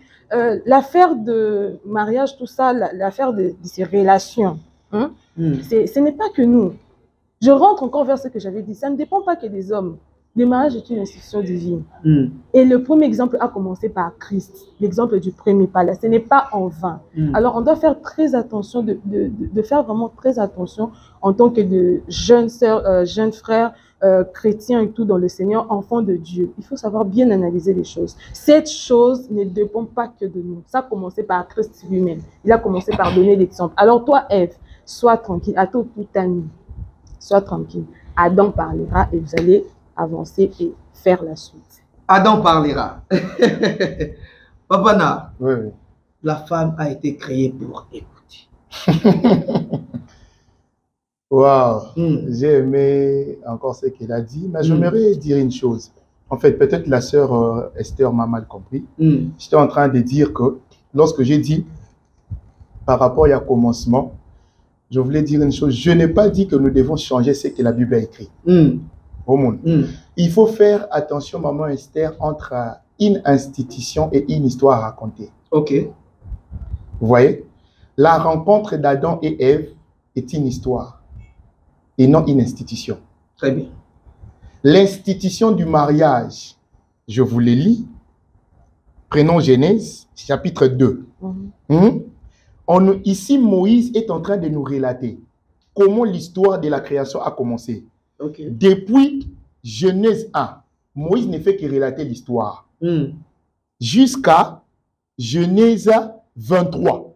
l'affaire de mariage, tout ça, l'affaire de ces relations, hein, ce n'est pas que nous. Je rentre encore vers ce que j'avais dit, ça ne dépend pas que des hommes. Le mariage est une institution divine. Et le premier exemple a commencé par Christ, l'exemple du premier pas. Là, ce n'est pas en vain. Alors, on doit faire très attention, de faire vraiment très attention en tant que de jeunes sœurs, jeunes frères, chrétiens et tout dans le Seigneur, enfants de Dieu. Il faut savoir bien analyser les choses. Cette chose ne dépend pas que de nous. Ça a commencé par Christ lui-même. Il a commencé par donner l'exemple. Alors, toi, Ève, sois tranquille. À tout ami, sois tranquille. Adam parlera et vous allez avancer et faire la suite. Adam parlera. Papana, oui. La femme a été créée pour écouter. Wow, j'ai aimé encore ce qu'il a dit, mais j'aimerais dire une chose. En fait, peut-être la sœur Esther m'a mal compris. J'étais en train de dire que lorsque j'ai dit par rapport au commencement, je voulais dire une chose. Je n'ai pas dit que nous devons changer ce que la Bible a écrit. Au monde. Il faut faire attention, maman Esther, entre une institution et une histoire à raconter. Ok. Vous voyez? La rencontre d'Adam et Ève est une histoire et non une institution. Très bien. L'institution du mariage, je vous le lis. Prenons Genèse, chapitre 2. Ici, Moïse est en train de nous relater comment l'histoire de la création a commencé. Depuis Genèse 1, Moïse ne fait que relater l'histoire. Jusqu'à Genèse 23.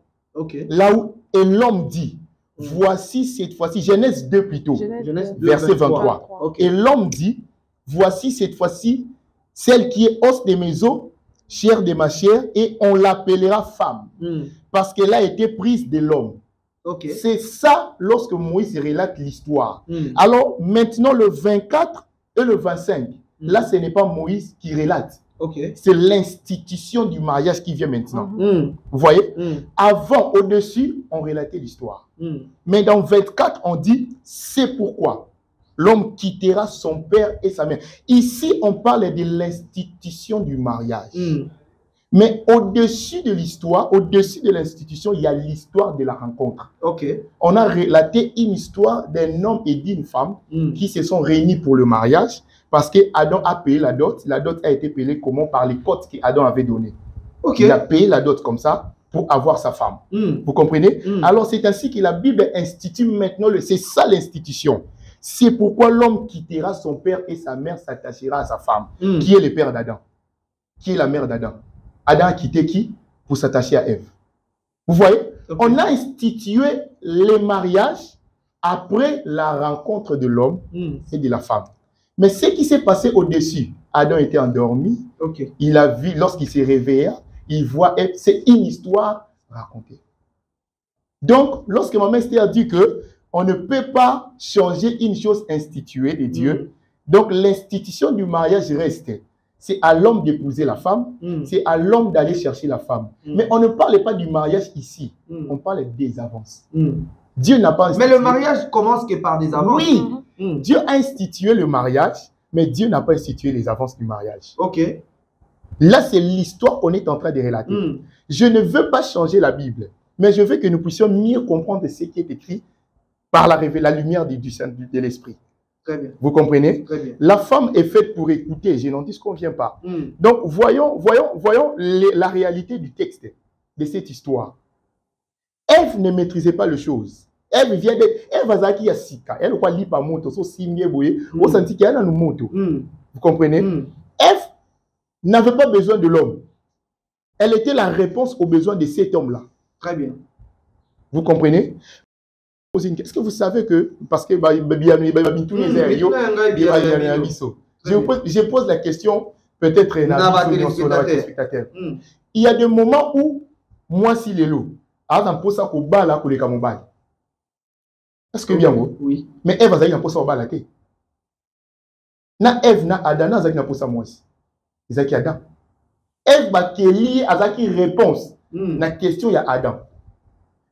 Là où l'homme dit, voici cette fois-ci, Genèse 2 plutôt, Genèse 2, verset 23. Et l'homme dit, voici cette fois-ci, celle qui est os de mes os, chair de ma chair, et on l'appellera femme. Parce qu'elle a été prise de l'homme. C'est ça lorsque Moïse relate l'histoire. Alors maintenant le 24 et le 25, là ce n'est pas Moïse qui relate. C'est l'institution du mariage qui vient maintenant. Vous voyez? Avant, au-dessus, on relatait l'histoire. Mais dans 24, on dit c'est pourquoi l'homme quittera son père et sa mère. Ici, on parle de l'institution du mariage. Mais au-dessus de l'histoire, au-dessus de l'institution, il y a l'histoire de la rencontre. On a relaté une histoire d'un homme et d'une femme qui se sont réunis pour le mariage parce qu'Adam a payé la dot. La dot a été payée comment? Par les cotes qu'Adam avait données. Il a payé la dot comme ça pour avoir sa femme. Vous comprenez? Alors c'est ainsi que la Bible institue maintenant, c'est ça l'institution. C'est pourquoi l'homme quittera son père et sa mère s'attachera à sa femme. Qui est le père d'Adam? Qui est la mère d'Adam? Adam a quitté qui? Pour s'attacher à Ève. Vous voyez? On a institué les mariages après la rencontre de l'homme et de la femme. Mais ce qui s'est passé au-dessus, Adam était endormi. Il a vu, lorsqu'il s'est réveillé, il voit Ève. C'est une histoire racontée. Donc, lorsque ma mère Esther dit que on ne peut pas changer une chose instituée de Dieu, donc l'institution du mariage reste. C'est à l'homme d'épouser la femme, c'est à l'homme d'aller chercher la femme. Mais on ne parle pas du mariage ici, on parle des avances. Dieu n'a pas institué... Mais le mariage commence que par des avances. Oui, Dieu a institué le mariage, mais Dieu n'a pas institué les avances du mariage. Là, c'est l'histoire qu'on est en train de relater. Je ne veux pas changer la Bible, mais je veux que nous puissions mieux comprendre ce qui est écrit par la lumière de l'Esprit. Très bien. Vous comprenez? Très bien. La femme est faite pour écouter, je n'en dis qu'on ne vient pas. Donc, voyons la réalité du texte de cette histoire. Ève ne maîtrisait pas les choses. Ève vient de... Ève a zaki ya sika. Elle croit lipa moto, so simie boye, o senti qu'il y a dans moto. Vous comprenez? Ève n'avait pas besoin de l'homme. Elle était la réponse aux besoins de cet homme-là. Très bien. Vous comprenez? Est-ce que vous savez que, parce que je pose la question peut-être il y a des moments où moi si les lots est-ce que bien vous? Oui. Mais Ève a un poste au bas la tête. Na Ève na Adana a un poste à moi. ezaki Adam. Ève bakeli azaki réponse na question ya Adam.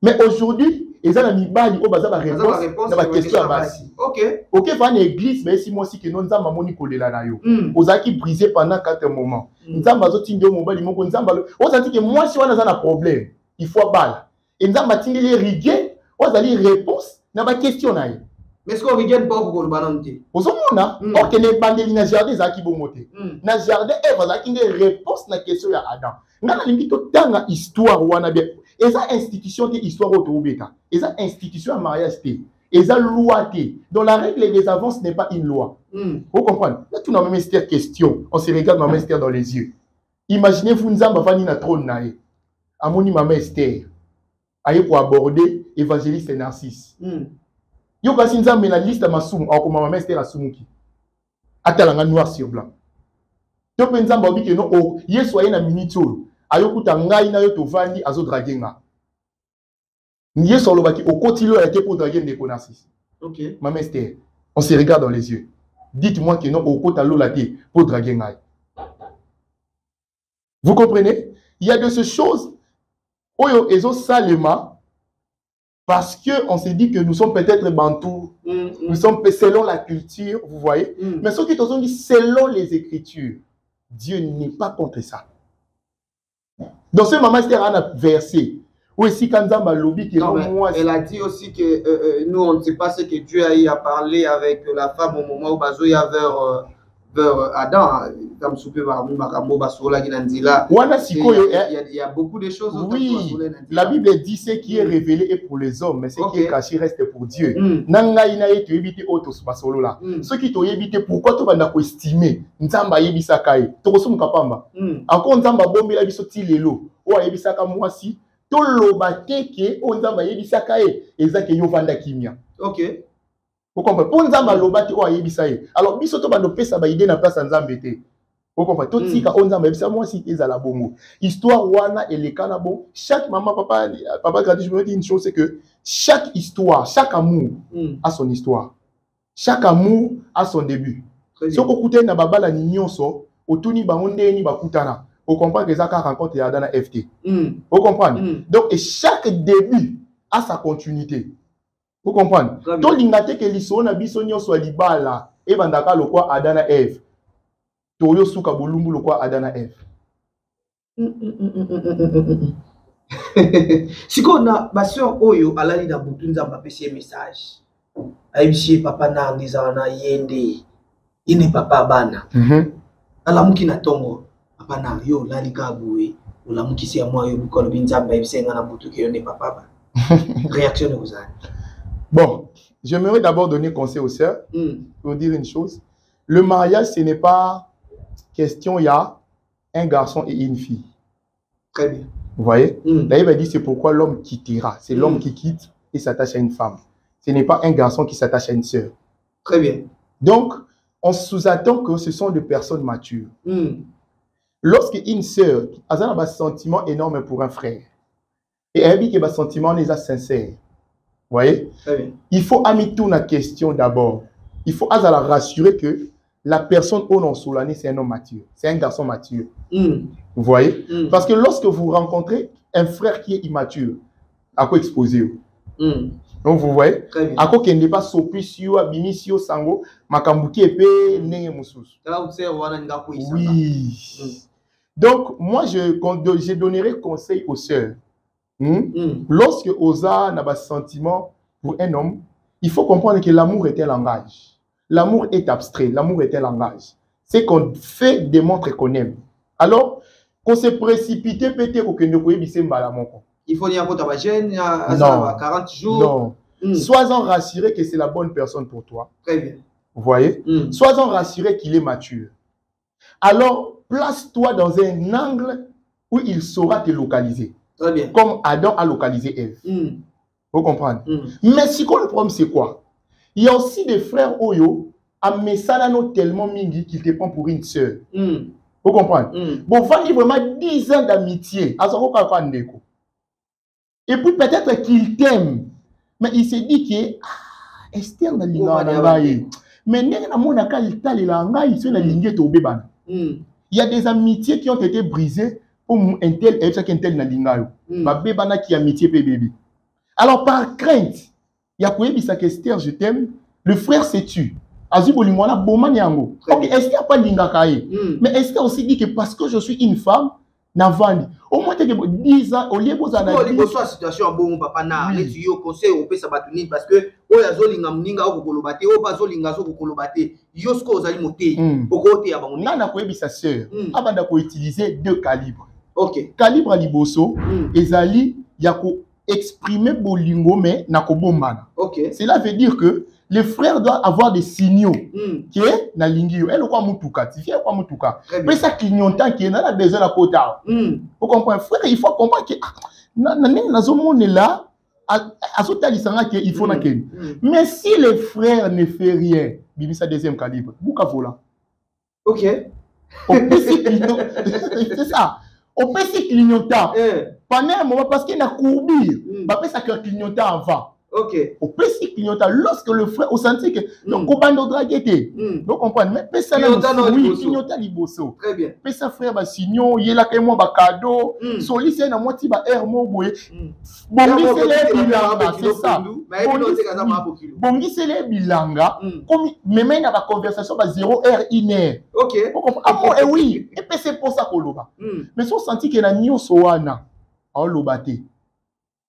Mais aujourd'hui, ils ont mis bali au bazar la réponse na ba question ya basi. OK, fa na église mais si moi aussi que non nzamba moni kolela na yo. Ozaki brisé pendant 4 moments. Nzamba zotinde mo bali moko nzamba ozati que moi si wana za na problème, il faut bala. Et nzamba tindeli riguer, ozali réponse na ba question na yo. Mais est-ce qu'on regarde pas pour le bananté? Ozomona, OK ne bandeli na jardin zaki bomote. Na jardin Eve zaki nge réponse na question ya Adam. Ngana lingi to tanga histoire wana bien. Eza institution de histoire autobeta. Eza institution de mariage te. Eza loi te. Donc la règle des avances n'est pas une loi. Vous comprenez? Là tout dans même cette question. On se regarde maman Esther dans les yeux. Imaginez-vous nzamba fani na trône nae. Amoni maman Esther. Aye pour aborder évangéliste Narcisse. Yo kasi nzamba na liste masumu au comme maman Esther asumuki. Atalanga noir sur blanc. To pe nzamba obi ke no o yeso aye na minitolo. Ayokuta ngai na yo tovandi azo draguer nga. Nié solo baki okotilo a été pour draguer Ndeko Narcisse. OK. Maman Esther, on se regarde dans les yeux. Dites-moi que non okota lo la té pour draguer ngai. Vous comprenez? Il y a de ces choses oyo ezo salema parce que on se dit que nous sommes peut-être bantous. Nous sommes selon la culture, vous voyez? Mais ceux qui te dit selon les écritures, Dieu n'est pas contre ça. Dans ce moment, c'était un verset. Oui, si Kanzamba lobby qui elle a dit aussi que nous, on ne sait pas ce que Dieu a eu à parler avec la femme au moment où Bazoya vers Adam. Il y a beaucoup de choses. Oui, la Bible dit ce qui est révélé est pour les hommes, mais ce qui est caché reste pour Dieu. Nanga inaye tu éviter autos basolo là. Ceux qui t'ont évité, pourquoi tu vas estimer Nzamba yebisa kai. Tokosum kapamba. Encore Nzamba bombe la biso ti lelo. O yebisa ka mwasi. To lobate ke o Nzamba yebisa kai. Ezake yo vanda kimia. OK. Vous comprenez? Pour Nzamba lobate o yebisa ye. Alors biso to bando pesa ba idée na place Nzamba te. Vous comprenez? Tout tika on Nzamba yebisa mwasi ezala bongo. Histoire wana elekana bon. Chaque maman papa grandi, je me dis une chose, c'est que chaque histoire, chaque amour a son histoire. Chaque amour a son début. Si on écoute na babala ni nyonso, otuni ba onde ni bakutana. On comprend que ça rencontre ya dans FT. Vous comprenez? Donc et chaque début a sa continuité. Vous comprenez? To lingate que liso na biso nyonso libala e bandaka lokwa Adana Eve. Toyo suka bolumbu lokwa Adana Eve. Si on a ma soeur Oyo alali na butu Nzamba pesi message. Aibisi papa na ndizana yende. Ine papa bana. Alamuki na tongo. Papa na yo lali kaboué. Olamuki si moi yo bikolo binzamba aibisi nga na butu ke yo ne papa ba. Réaction de vous. Bon, j'aimerais d'abord donner conseil aux sœurs pour dire une chose. Le mariage, ce n'est pas question, il y a un garçon et une fille. Très bien. Vous voyez? La Bible dit c'est pourquoi l'homme quittera. C'est l'homme qui quitte et s'attache à une femme. Ce n'est pas un garçon qui s'attache à une sœur. Très bien. Donc, on sous-attend que ce sont des personnes matures. Lorsque une sœur a un sentiment énorme pour un frère, et elle dit que le sentiment n'est pas sincère, vous voyez? Il faut amener tout la question d'abord. Il faut la rassurer que la personne au nom sous l'année, c'est un homme mature. C'est un garçon mature. Vous voyez? Parce que lorsque vous rencontrez un frère qui est immature, à quoi exposer? Donc vous voyez? À quoi qu'il n'est pas sopisio, abimisio, sango, makambuki épée, nenge moussous. Oui. Donc, moi, je donnerai conseil aux sœurs. Lorsque Osa n'a pas sentiment pour un homme, il faut comprendre que l'amour est un langage. L'amour est abstrait, l'amour est un langage. C'est qu'on fait démontre qu'on aime. Alors, qu'on se précipite peut-être au il faut dire que tu as 40 jours. Non. Sois-en rassuré que c'est la bonne personne pour toi. Très bien. Vous voyez? Sois-en rassuré qu'il est mature. Alors, place-toi dans un angle où il saura te localiser. Très bien. Comme Adam a localisé Ève. Vous comprenez? Mais si le problème, c'est quoi? Il y a aussi des frères Oyo, à Messalano tellement mingi qu'il te prend pour une sœur. Vous comprenez? Bon, va dire vraiment 10 ans d'amitié. Et puis peut-être qu'il t'aime. Mais il se dit que Esther n'a pas de mais n'est pas mon il t'a il a il se n'a pas Il y a des amitiés qui ont été brisées pour un tel et un tel na lingayo. Ma bébana qui amitié bébé. Alors par crainte, il y a quoi ça que Esther, je t'aime, le frère s'est tué. Azubolimona bomaniango. OK, Esther pas lingakaye. Mais Esther aussi dit que parce que je suis une femme, Navandi. Au moins, 10 ans, au lieu de vous en avoir. La situation est bonne, papa, na, les tuyaux, conseil, au pesa batuni, parce que, oh, ya zolinga mninga, au kolobate, oh, pas zolinga, au kolobate, yosko, aux alimoté, au côté, avant. Nana, quoi, sa sœur, abanda, ko utiliser 2 calibres. OK. Calibre à liboso, ezali, yako exprimer bolingo, mais nako bomana. OK. Cela veut dire que les frères doivent avoir des signaux qui est na lingio. Elle quoi mutuka, tu fais quoi mutuka. Mais ça clignotant qui est na besoin de kota. Vous comprenez, frère, il faut comprendre que na zomo est là à ce talisanga que il faut na ken. Mais si les frères ne fait rien, bimisa deuxième calibre, buka vola. OK. C'est ça. On peut se clignotant. Pendant un moment parce qu'il y a courbir, on peut se clignotant avant. OK. Au petit clignotant, lorsque le frère, au senti que donc Kobando dragueté. Donc comprendre, mais pesa na oui clignotant liboso. Très bien. Pesa frère ba signon, yela ka mo ba cadeau, soli c'est na moti ba air mo boye. Bongi c'est les bilanga, c'est ça. Bongi c'est les bilanga, comme même na ba conversation ba 0 heure 1 heure. OK. Après oui, et puis c'est pour ça qu'on loba. Mais si on senti que na nyonso wana, on lobaté.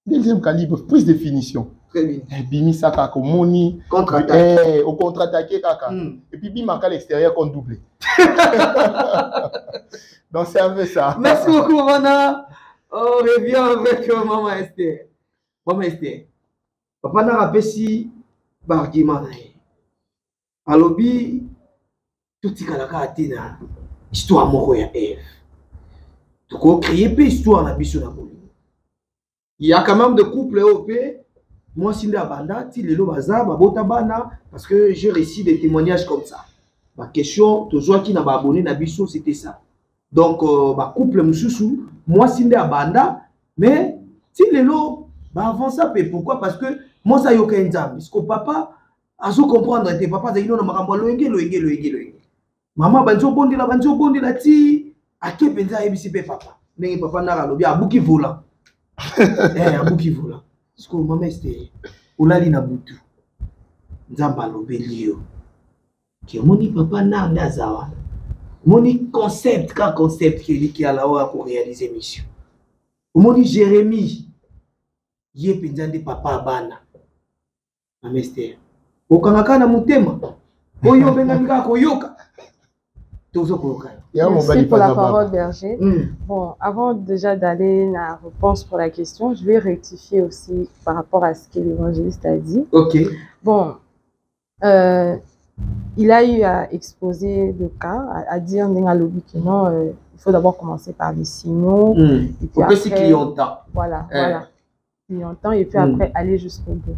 Deuxième calibre, prise de finition. Très bien. Bimi Saka Komoni. Contre-attaque. Au contre-attaqué, Kaka. Et puis Bima à l'extérieur qu'on double. Donc c'est un peu ça. Merci beaucoup, Mana. On revient avec Maman Esther. Maman Esther. Papa n'a rappelé si Barguima. Alobi, tout ce qu'il a à histoire moro ya Eve. Tu peux créer peu histoire na biso na boli. Il y a quand même des couples européens. Moi, si je suis abandonné, si les parce que j'ai reçu des témoignages comme ça. Ma question, toujours qui n'a pas abonné na biso, c'était ça. Donc, ma couple moussou, moi, si je suis abandonné, mais si les lots, avant ça, pourquoi? Parce que moi, ça y a aucun exemple. Parce que papa, à ce comprendre, tes papas, ils ont ma loenge. Maman, banjo bondi la ti, à qui pensa ebisipe papa? Mais papa n'a pas à bouki volant. À bouki volant. Parce que maman c'était olali na butu nzamba lobelio que moni papa na ndazawa moni concept qui a là pour réaliser mission moni Jérémie yé pinzande papa bana maman c'était okangaka na mutema oyo benga nga koyoka tozo koyoka. Merci pour la parole, Berger. Bon, avant déjà d'aller à la réponse pour la question, je vais rectifier aussi par rapport à ce que l'évangéliste a dit. OK. Bon, il a eu à exposer le cas, à dire que non, il faut d'abord commencer par les signaux. Et puis après, clientant. Voilà, clientant, et puis après aller jusqu'au bout.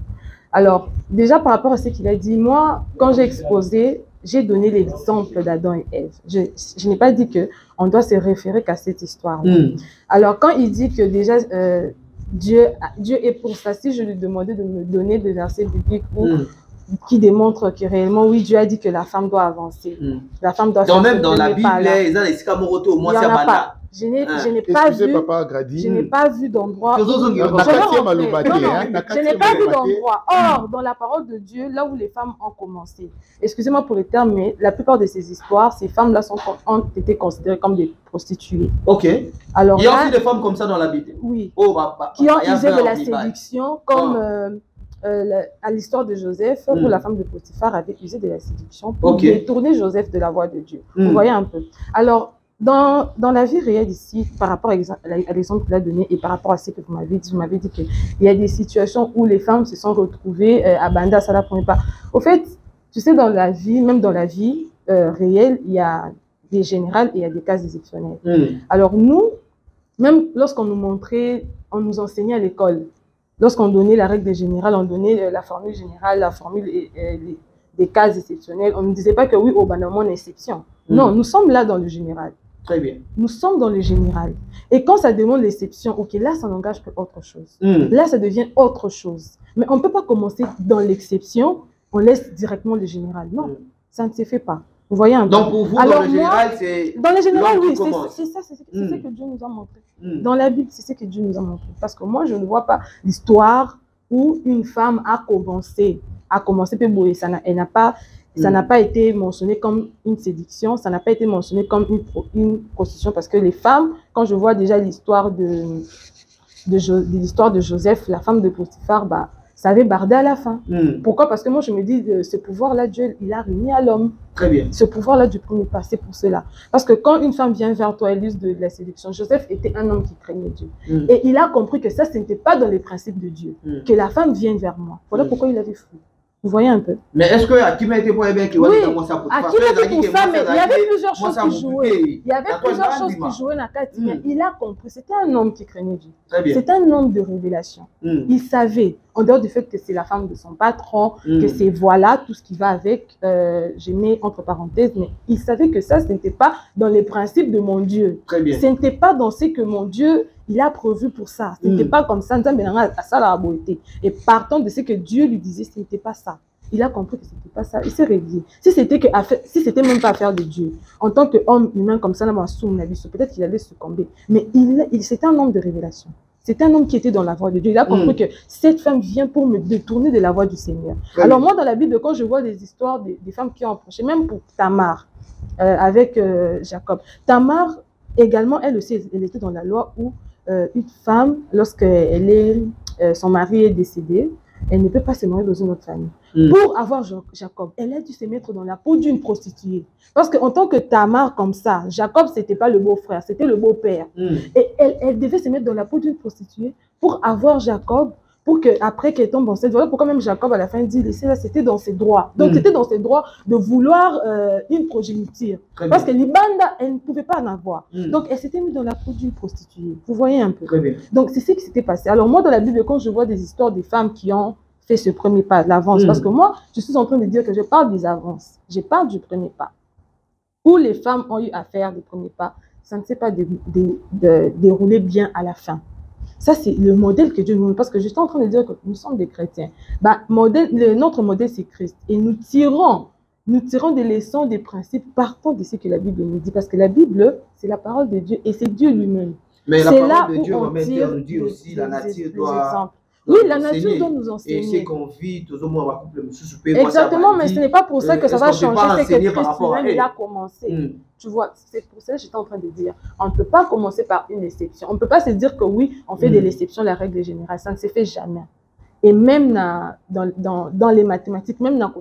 Alors, déjà par rapport à ce qu'il a dit, moi, quand j'ai exposé, j'ai donné l'exemple d'Adam et Ève. Je n'ai pas dit qu'on doit se référer qu'à cette histoire-là. Alors, quand il dit que déjà, Dieu est pour ça, si je lui demandais de me donner des versets bibliques qui démontrent que réellement, oui, Dieu a dit que la femme doit avancer. La femme doit faire même dans la Bible, il y en a pas. Je n'ai pas vu d'endroit. Je n'ai pas vu d'endroit. Or, dans la parole de Dieu, là où les femmes ont commencé, excusez-moi pour le terme, mais la plupart de ces histoires, ces femmes-là ont été considérées comme des prostituées. OK. Alors, il y a aussi des femmes comme ça dans la Bible. Oui. Qui ont usé de la séduction, comme à l'histoire de Joseph, où la femme de Potiphar avait usé de la séduction pour détourner Joseph de la voie de Dieu. Vous voyez un peu. Alors, dans la vie réelle ici, par rapport à l'exemple qu'il a donné et par rapport à ce que vous m'avez dit qu'il y a des situations où les femmes se sont retrouvées abandonnées à ça la première part. Au fait, tu sais, dans la vie, même dans la vie réelle, il y a des générales et il y a des cas exceptionnels. Alors nous, même lorsqu'on nous montrait, on nous enseignait à l'école, lorsqu'on donnait la règle des générales, on donnait la formule générale, la formule des cas exceptionnels, on ne disait pas que oui, au bannement, une exception. Non, nous sommes là dans le général. Très bien. Nous sommes dans le général. Et quand ça demande l'exception, ok, là, ça n'engage que autre chose. Là, ça devient autre chose. Mais on ne peut pas commencer dans l'exception, on laisse directement le général. Non, ça ne se fait pas. Vous voyez un peu. Donc pour vous, alors, dans le général, c'est... Dans le général, oui, c'est ça, c'est ce que Dieu nous a montré. Dans la Bible, c'est ce que Dieu nous a montré. Parce que moi, je ne vois pas l'histoire où une femme a commencé, elle n'a pas... Ça n'a pas été mentionné comme une séduction, ça n'a pas été mentionné comme une prostitution, parce que les femmes, quand je vois déjà l'histoire de Joseph, la femme de Potiphar, bah, ça avait bardé à la fin. Pourquoi? Parce que moi, je me dis, ce pouvoir-là, Dieu, il a remis à l'homme. Très bien. Ce pouvoir-là du premier pas, c'est pour cela. Parce que quand une femme vient vers toi, elle use de la séduction. Joseph était un homme qui craignait Dieu. Et il a compris que ça, ce n'était pas dans les principes de Dieu. Que la femme vienne vers moi. Voilà pourquoi il avait fui. Vous voyez un peu. Mais est-ce que Hakim a été pour bien qu'il oui, Hakim a été pour ça, mais il y avait plusieurs choses qui jouaient. Il y avait plusieurs choses qui jouaient dans la carte, mais il a compris. C'était un homme qui craignait Dieu. C'était un homme de révélation. Il savait, en dehors du fait que c'est la femme de son patron, que c'est voilà, tout ce qui va avec, j'ai mis entre parenthèses, mais il savait que ça, ce n'était pas dans les principes de mon Dieu. Ce n'était pas dans ce que mon Dieu... il a prévu pour ça. Ce n'était pas comme ça. Et partant de ce que Dieu lui disait, ce n'était pas ça. Il a compris que ce n'était pas ça. Il s'est réveillé. Si c'était même pas affaire de Dieu, en tant qu'homme humain comme ça, peut-être qu'il allait succomber. Mais c'était un homme de révélation. C'était un homme qui était dans la voie de Dieu. Il a compris que cette femme vient pour me détourner de la voie du Seigneur. Alors moi, dans la Bible, quand je vois des histoires des femmes qui ont approché, même pour Tamar, avec Jacob. Tamar, également, elle aussi, elle était dans la loi où une femme, lorsque son mari est décédé, elle ne peut pas se marier dans une autre famille. Pour avoir Jacob, elle a dû se mettre dans la peau d'une prostituée. Parce qu'en tant que Tamar comme ça, Jacob, ce n'était pas le beau-frère, c'était le beau-père. Et elle devait se mettre dans la peau d'une prostituée pour avoir Jacob, pour qu'après qu'elle tombe enceinte, voilà pourquoi même Jacob à la fin dit, c'était dans ses droits. Donc c'était dans ses droits de vouloir une progéniture. Parce que Libanda, elle ne pouvait pas en avoir. Donc elle s'était mise dans la peau d'une prostituée. Vous voyez un peu. Donc c'est ce qui s'était passé. Alors moi dans la Bible, quand je vois des histoires des femmes qui ont fait ce premier pas, l'avance, parce que moi je suis en train de dire que je parle des avances. Je parle du premier pas. Où les femmes ont eu à faire des premiers pas, ça ne s'est pas déroulé bien à la fin. Ça, c'est le modèle que Dieu nous donne. Parce que je suis en train de dire que nous sommes des chrétiens. Bah, notre modèle, c'est Christ. Et nous tirons des leçons, des principes partant de ce que la Bible nous dit. Parce que la Bible, c'est la parole de Dieu et c'est Dieu lui-même. Mais la parole de Dieu nous dit aussi la nature doit... Oui, la nature doit nous enseigner. Et c'est qu'on vit, tout au moins, on va couper le souci. Exactement, mais ce n'est pas pour ça que ça va changer. C'est que Christ lui-même, il a commencé. Tu vois, c'est pour ça que j'étais en train de dire. On ne peut pas commencer par une exception. On ne peut pas se dire que oui, on fait de l'exception la règle générale. Ça ne se fait jamais. Et même dans les mathématiques, même dans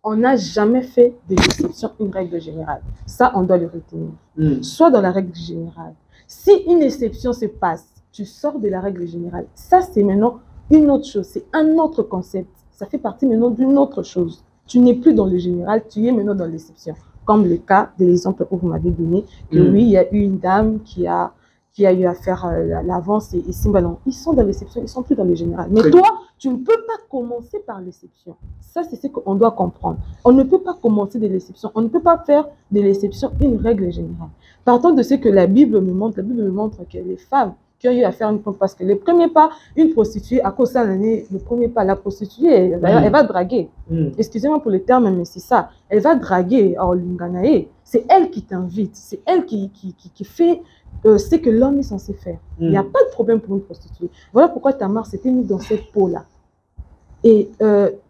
on n'a jamais fait de l'exception une règle générale. Ça, on doit le retenir. Soit dans la règle générale. Si une exception se passe, tu sors de la règle générale. Ça, c'est maintenant une autre chose. C'est un autre concept. Ça fait partie maintenant d'une autre chose. Tu n'es plus dans le général, tu es maintenant dans l'exception. Comme le cas de l'exemple que vous m'avez donné, que oui, il y a eu une dame qui a eu à faire l'avance et Simbalon. Ils sont dans l'exception, ils ne sont plus dans le général. Mais toi, tu ne peux pas commencer par l'exception. Ça, c'est ce qu'on doit comprendre. On ne peut pas commencer de l'exception. On ne peut pas faire de l'exception une règle générale. Partant de ce que la Bible me montre que les femmes qui ont eu à faire une pompe, parce que le premier pas, une prostituée, à cause de l'année, le premier pas, la prostituée, d'ailleurs, elle va draguer. Excusez-moi pour le terme, mais c'est ça. Elle va draguer en Lunganae. C'est elle qui t'invite, c'est elle qui fait ce que l'homme est censé faire. Il n'y a pas de problème pour une prostituée. Voilà pourquoi Tamar s'était mise dans cette peau-là. Et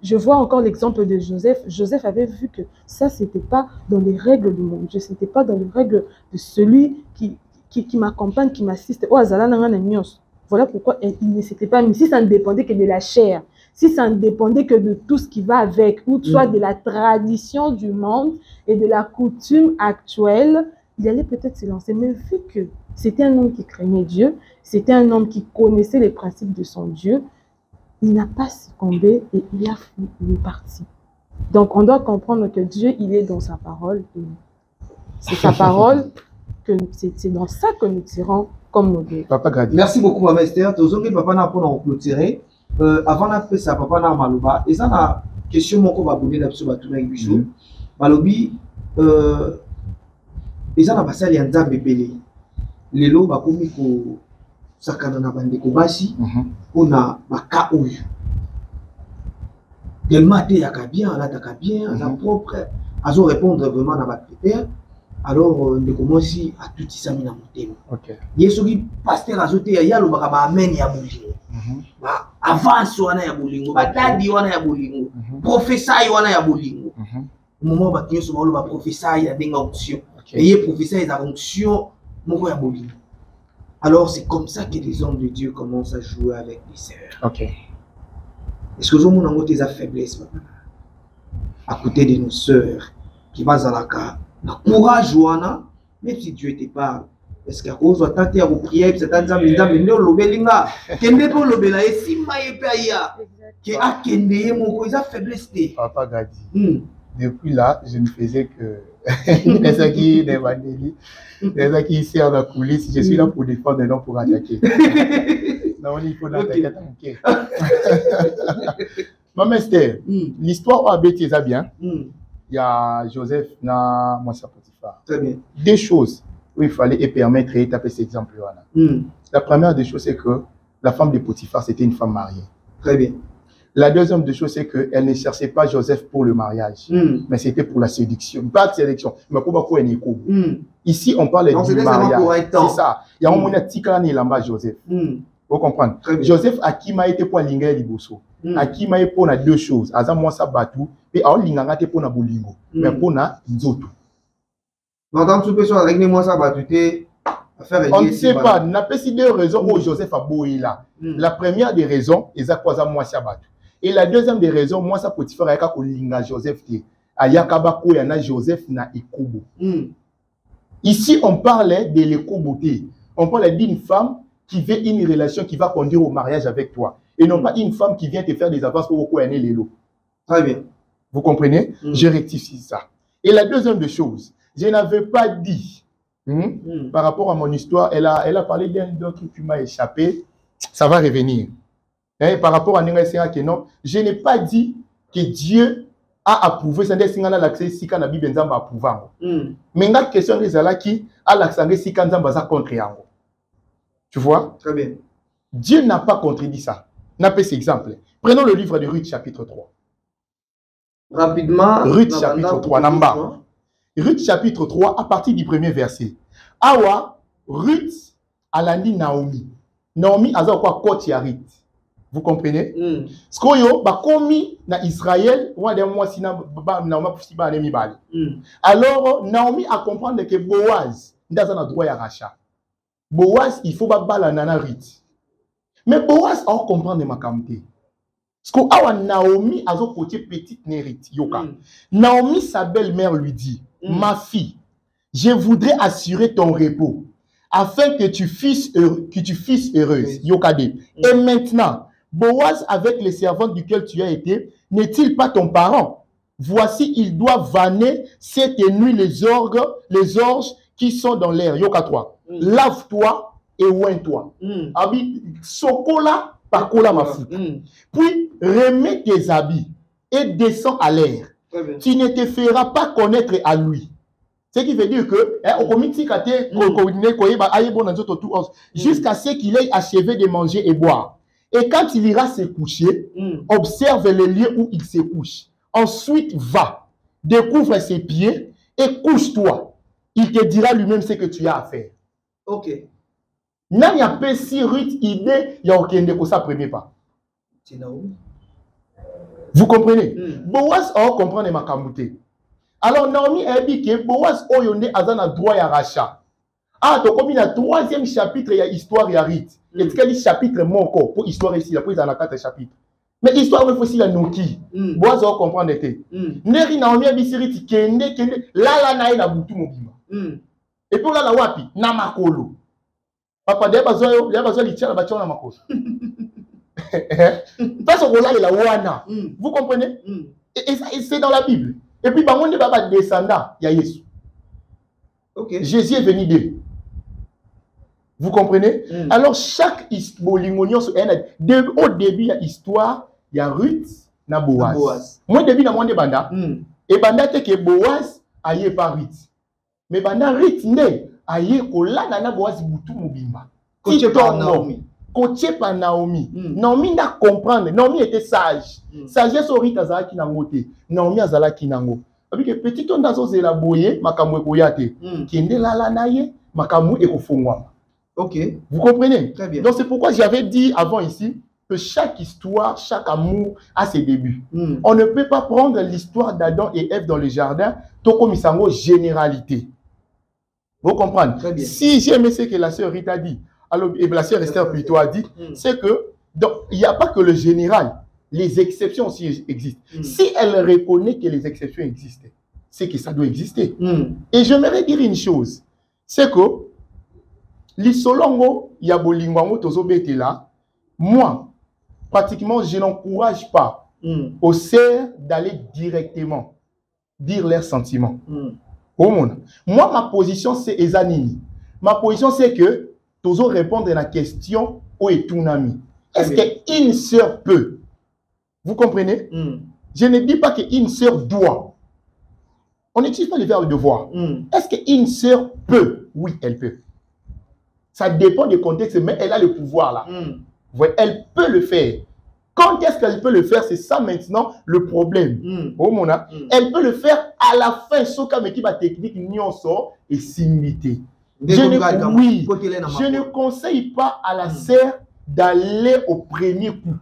je vois encore l'exemple de Joseph. Joseph avait vu que ça, ce n'était pas dans les règles du monde. Ce n'était pas dans les règles de celui qui m'accompagne, qui m'assiste. Voilà pourquoi il ne s'était pas mis. Si ça ne dépendait que de la chair, si ça ne dépendait que de tout ce qui va avec, ou soit de la tradition du monde et de la coutume actuelle, il allait peut-être se lancer. Mais vu que c'était un homme qui craignait Dieu, c'était un homme qui connaissait les principes de son Dieu, il n'a pas succombé et il a fui, il est parti. Donc on doit comprendre que Dieu, il est dans sa parole. C'est sa parole. C'est dans ça que nous tirons comme modèle. Papa Gadi. Merci beaucoup, Maman Esther. Tozongi papa na pour nous clôturer. Avant de faire ça, papa na maloba. Et ça na question mon ko va bonner la sur batuna ibiso. Malobi et ça na basali ya nzambe belé. Lelo ba komi ko sakana na bande ko basi ona baka oyo. Del maté ya ka bien, la ta ka bien, la propre. à répondre vraiment à votre critère. Alors, nous commençons à tout ça dans mon thème. Il y a ce pasteur azoté, il y a le amen ya bolingo. Avance wana ya bolingo, badadi wana ya bolingo, professeur wana ya bolingo. Au moment où batinyo so ba professeur ya denga onction. Et il professeur ya onction moko ya bolingo. Alors, c'est comme ça que les hommes de Dieu commencent à jouer avec les sœurs. Est-ce que vous avez des faiblesses à côté de nos sœurs qui vont à la carte? Courage, Joana, même si Dieu te parle. Est-ce que vous avez tenté à vous prier, puis c'est un temps, vous avez l'obélinga, qui n'est pas l'obéla, et si maïe paya, qui a kendé, mon cousin faiblesse. Papa Gadi, depuis là, je ne faisais que. Les gens qui servent la coulisse, je suis là pour défendre et non pour attaquer. Non, il faut l'attaquer. Maman Esther, l'histoire a bêté ça bien. Il y a Joseph, na Moussa Potiphar. Très bien. Des choses où il fallait permettre et taper cet exemple-là. La première des choses, c'est que la femme de Potiphar, c'était une femme mariée. Très bien. La deuxième des choses, c'est qu'elle ne cherchait pas Joseph pour le mariage, mais c'était pour la séduction. Pas de séduction, mais pour beaucoup de ici, on parle du mariage. C'est ça. Il y a un moment qui a Joseph. Vous comprenez? Joseph a qui m'a été pour l'ingé liboso. A qui m'a été pour deux choses. Azam moi ça batou et a l'inganga été pour na bolingo, mais pour na nzoto. Madame tu peux soit régler moi ça batou on ne sait pas. N'a pas si deux raisons où Joseph a boé là. La première des raisons, c'est quoi moi ça batou. Et la deuxième des raisons, moi ça Potiphar a ka kolinga Joseph te. Ayakaba ko yana Joseph na ikubo. Ici on parlait de l'écoboté. On parlait d'une femme qui veut une relation qui va conduire au mariage avec toi. Et non pas une femme qui vient te faire des avances pour gagner les lots. Très bien. Vous comprenez? Je rectifie ça. Et la deuxième des choses, je n'avais pas dit, par rapport à mon histoire, elle a parlé d'un truc qui m'a échappé. Ça va revenir. Et par rapport à Nenga que non, je n'ai pas dit que Dieu a approuvé, c'est l'accès si quand la Bible a approuvé. Mais la question est qui a l'accès si quand on a contre yango. Tu vois? Très bien. Dieu n'a pas contredit ça. N'a pas cet exemple. Prenons le livre de Ruth chapitre 3. Rapidement. Ruth chapitre 3. Namba. Ruth chapitre 3 à partir du premier verset. Awa, Ruth a landi Naomi. Naomi a quoi côté à Ruth. Vous comprenez? Ce qu'on y a, commis na Israël, alors Naomi a comprendre que Boaz n'a pas droit à rachat. Boaz, il faut pas la nana Ruth. Mais Boaz a comprendre ma camté. Parce que Naomi a un côté petite nérite. Naomi, sa belle-mère, lui dit, ma fille, je voudrais assurer ton repos afin que tu fisses heureuse. Yokade. Et maintenant, Boaz, avec les servantes duquel tu as été, n'est-il pas ton parent? Voici, il doit vanner cette nuit les orges qui sont dans l'air. Yoka 3. Lave-toi et oins-toi. Abi, sokola, pakola ma fout. Puis, remets tes habits et descends à l'air. Tu ne te feras pas connaître à lui. Ce qui veut dire que, jusqu'à ce qu'il ait achevé de manger et boire. Et quand il ira se coucher, observe le lieu où il se couche. Ensuite, va, découvre ses pieds et couche-toi. Il te dira lui-même ce que tu as à faire. Ok. N'a y a pas si Ruth idée, il y a aucun de ça premier pas. Vous comprenez? Boaz a compris ma kamouté. Alors Naomi a dit que Boaz oyonde azana droit à rachat. Ah, donc comme il y a troisième chapitre, il y a histoire, il y a Ruth. Et quel chapitre mon corps pour histoire ici, après il y a 4 chapitres. Mais histoire il faut aussi la noki. Boaz a comprendre était. Neri Naomi a dit Ruth kende là na ina butu mobima. Et puis là la wapi na makolo. Papa de bazo li tia la bacho na makolo. Parce que là il la wana. Vous comprenez? Et c'est dans la Bible. Et puis bangonde baba descendant, il y a Jésus. OK. Jésus est venu d'eux. Vous comprenez? Alors chaque histoire, au début il y a histoire, il y a Ruth na Boaz. Moi début na monde banda. Et banda te que Boaz aye pas Ruth. Mais banda Ruth ne aye ko la na Boaz butu mobimba. Coaché par Naomi. Coaché par Naomi. Naomi n'a comprendre. Naomi était sage. Sagesse au Ruth azalaki nango te. Naomi azalaki nango. Avec petit on dazo zela boye makamwe koyate. Kende la naye makamwe ekofungwa. Ok. Vous comprenez? Très bien. Donc c'est pourquoi j'avais dit avant ici que chaque histoire, chaque amour a ses débuts. On ne peut pas prendre l'histoire d'Adam et Ève dans le jardin, tout comme il généralité. Vous comprenez? Très bien. Si j'ai aimé ce que la sœur Rita dit, alors, et la sœur Esther plutôt a dit, c'est que il n'y a pas que le général, les exceptions aussi existent. Si elle reconnaît que les exceptions existent, c'est que ça doit exister. Et j'aimerais dire une chose, c'est que l'Isolongo, il y a Bolingwango, Tozobete là, moi, pratiquement, je n'encourage pas aux sœurs d'aller directement dire leurs sentiments. Au monde. Moi, ma position, c'est Ezanini. Ma position, c'est que Tozo répondre à la question où est ton ami. Est-ce qu'une sœur peut? Vous comprenez? Je ne dis pas qu'une sœur doit. On n'utilise pas le verbe devoir. Est-ce qu'une sœur peut? Oui, elle peut. Ça dépend du contexte, mais elle a le pouvoir là. Ouais, elle peut le faire. Quand est-ce qu'elle peut le faire? C'est ça maintenant le problème. Oh, mona. Elle peut le faire à la fin, sauf qu'à ma technique, nyonso et similité. Je ne conseille pas à la sœur d'aller au premier coup.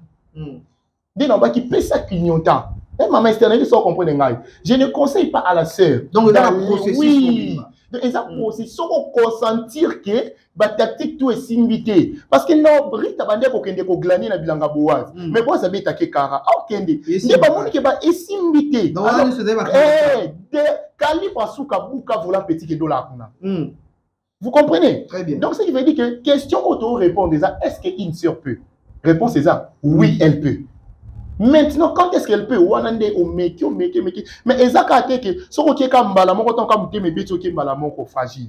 Qui peut ça clignotant. Je ne conseille pas à la sœur. Donc, il y a un processus. Oui. Il y a un processus. Consentir que la tactique tout est similité. Parce que non, Brita Bande ko kende ko glaner na bilanga Boaz. Mais Boaz a beta ke kara. Ah kende. Ne ba moni ke ba similité. Donc on se débat. De calibre suka buka vola petit ke dola kuna. Vous comprenez? Très bien. Donc ce qui veut dire que question auto répond déjà, est-ce qu'une sœur peut? Réponse est ça. Oui, elle peut. Maintenant, quand est-ce qu'elle peut? Mais exactement que ce qui est comme balamon, quand on dit mais béto qui balamon ko fragile.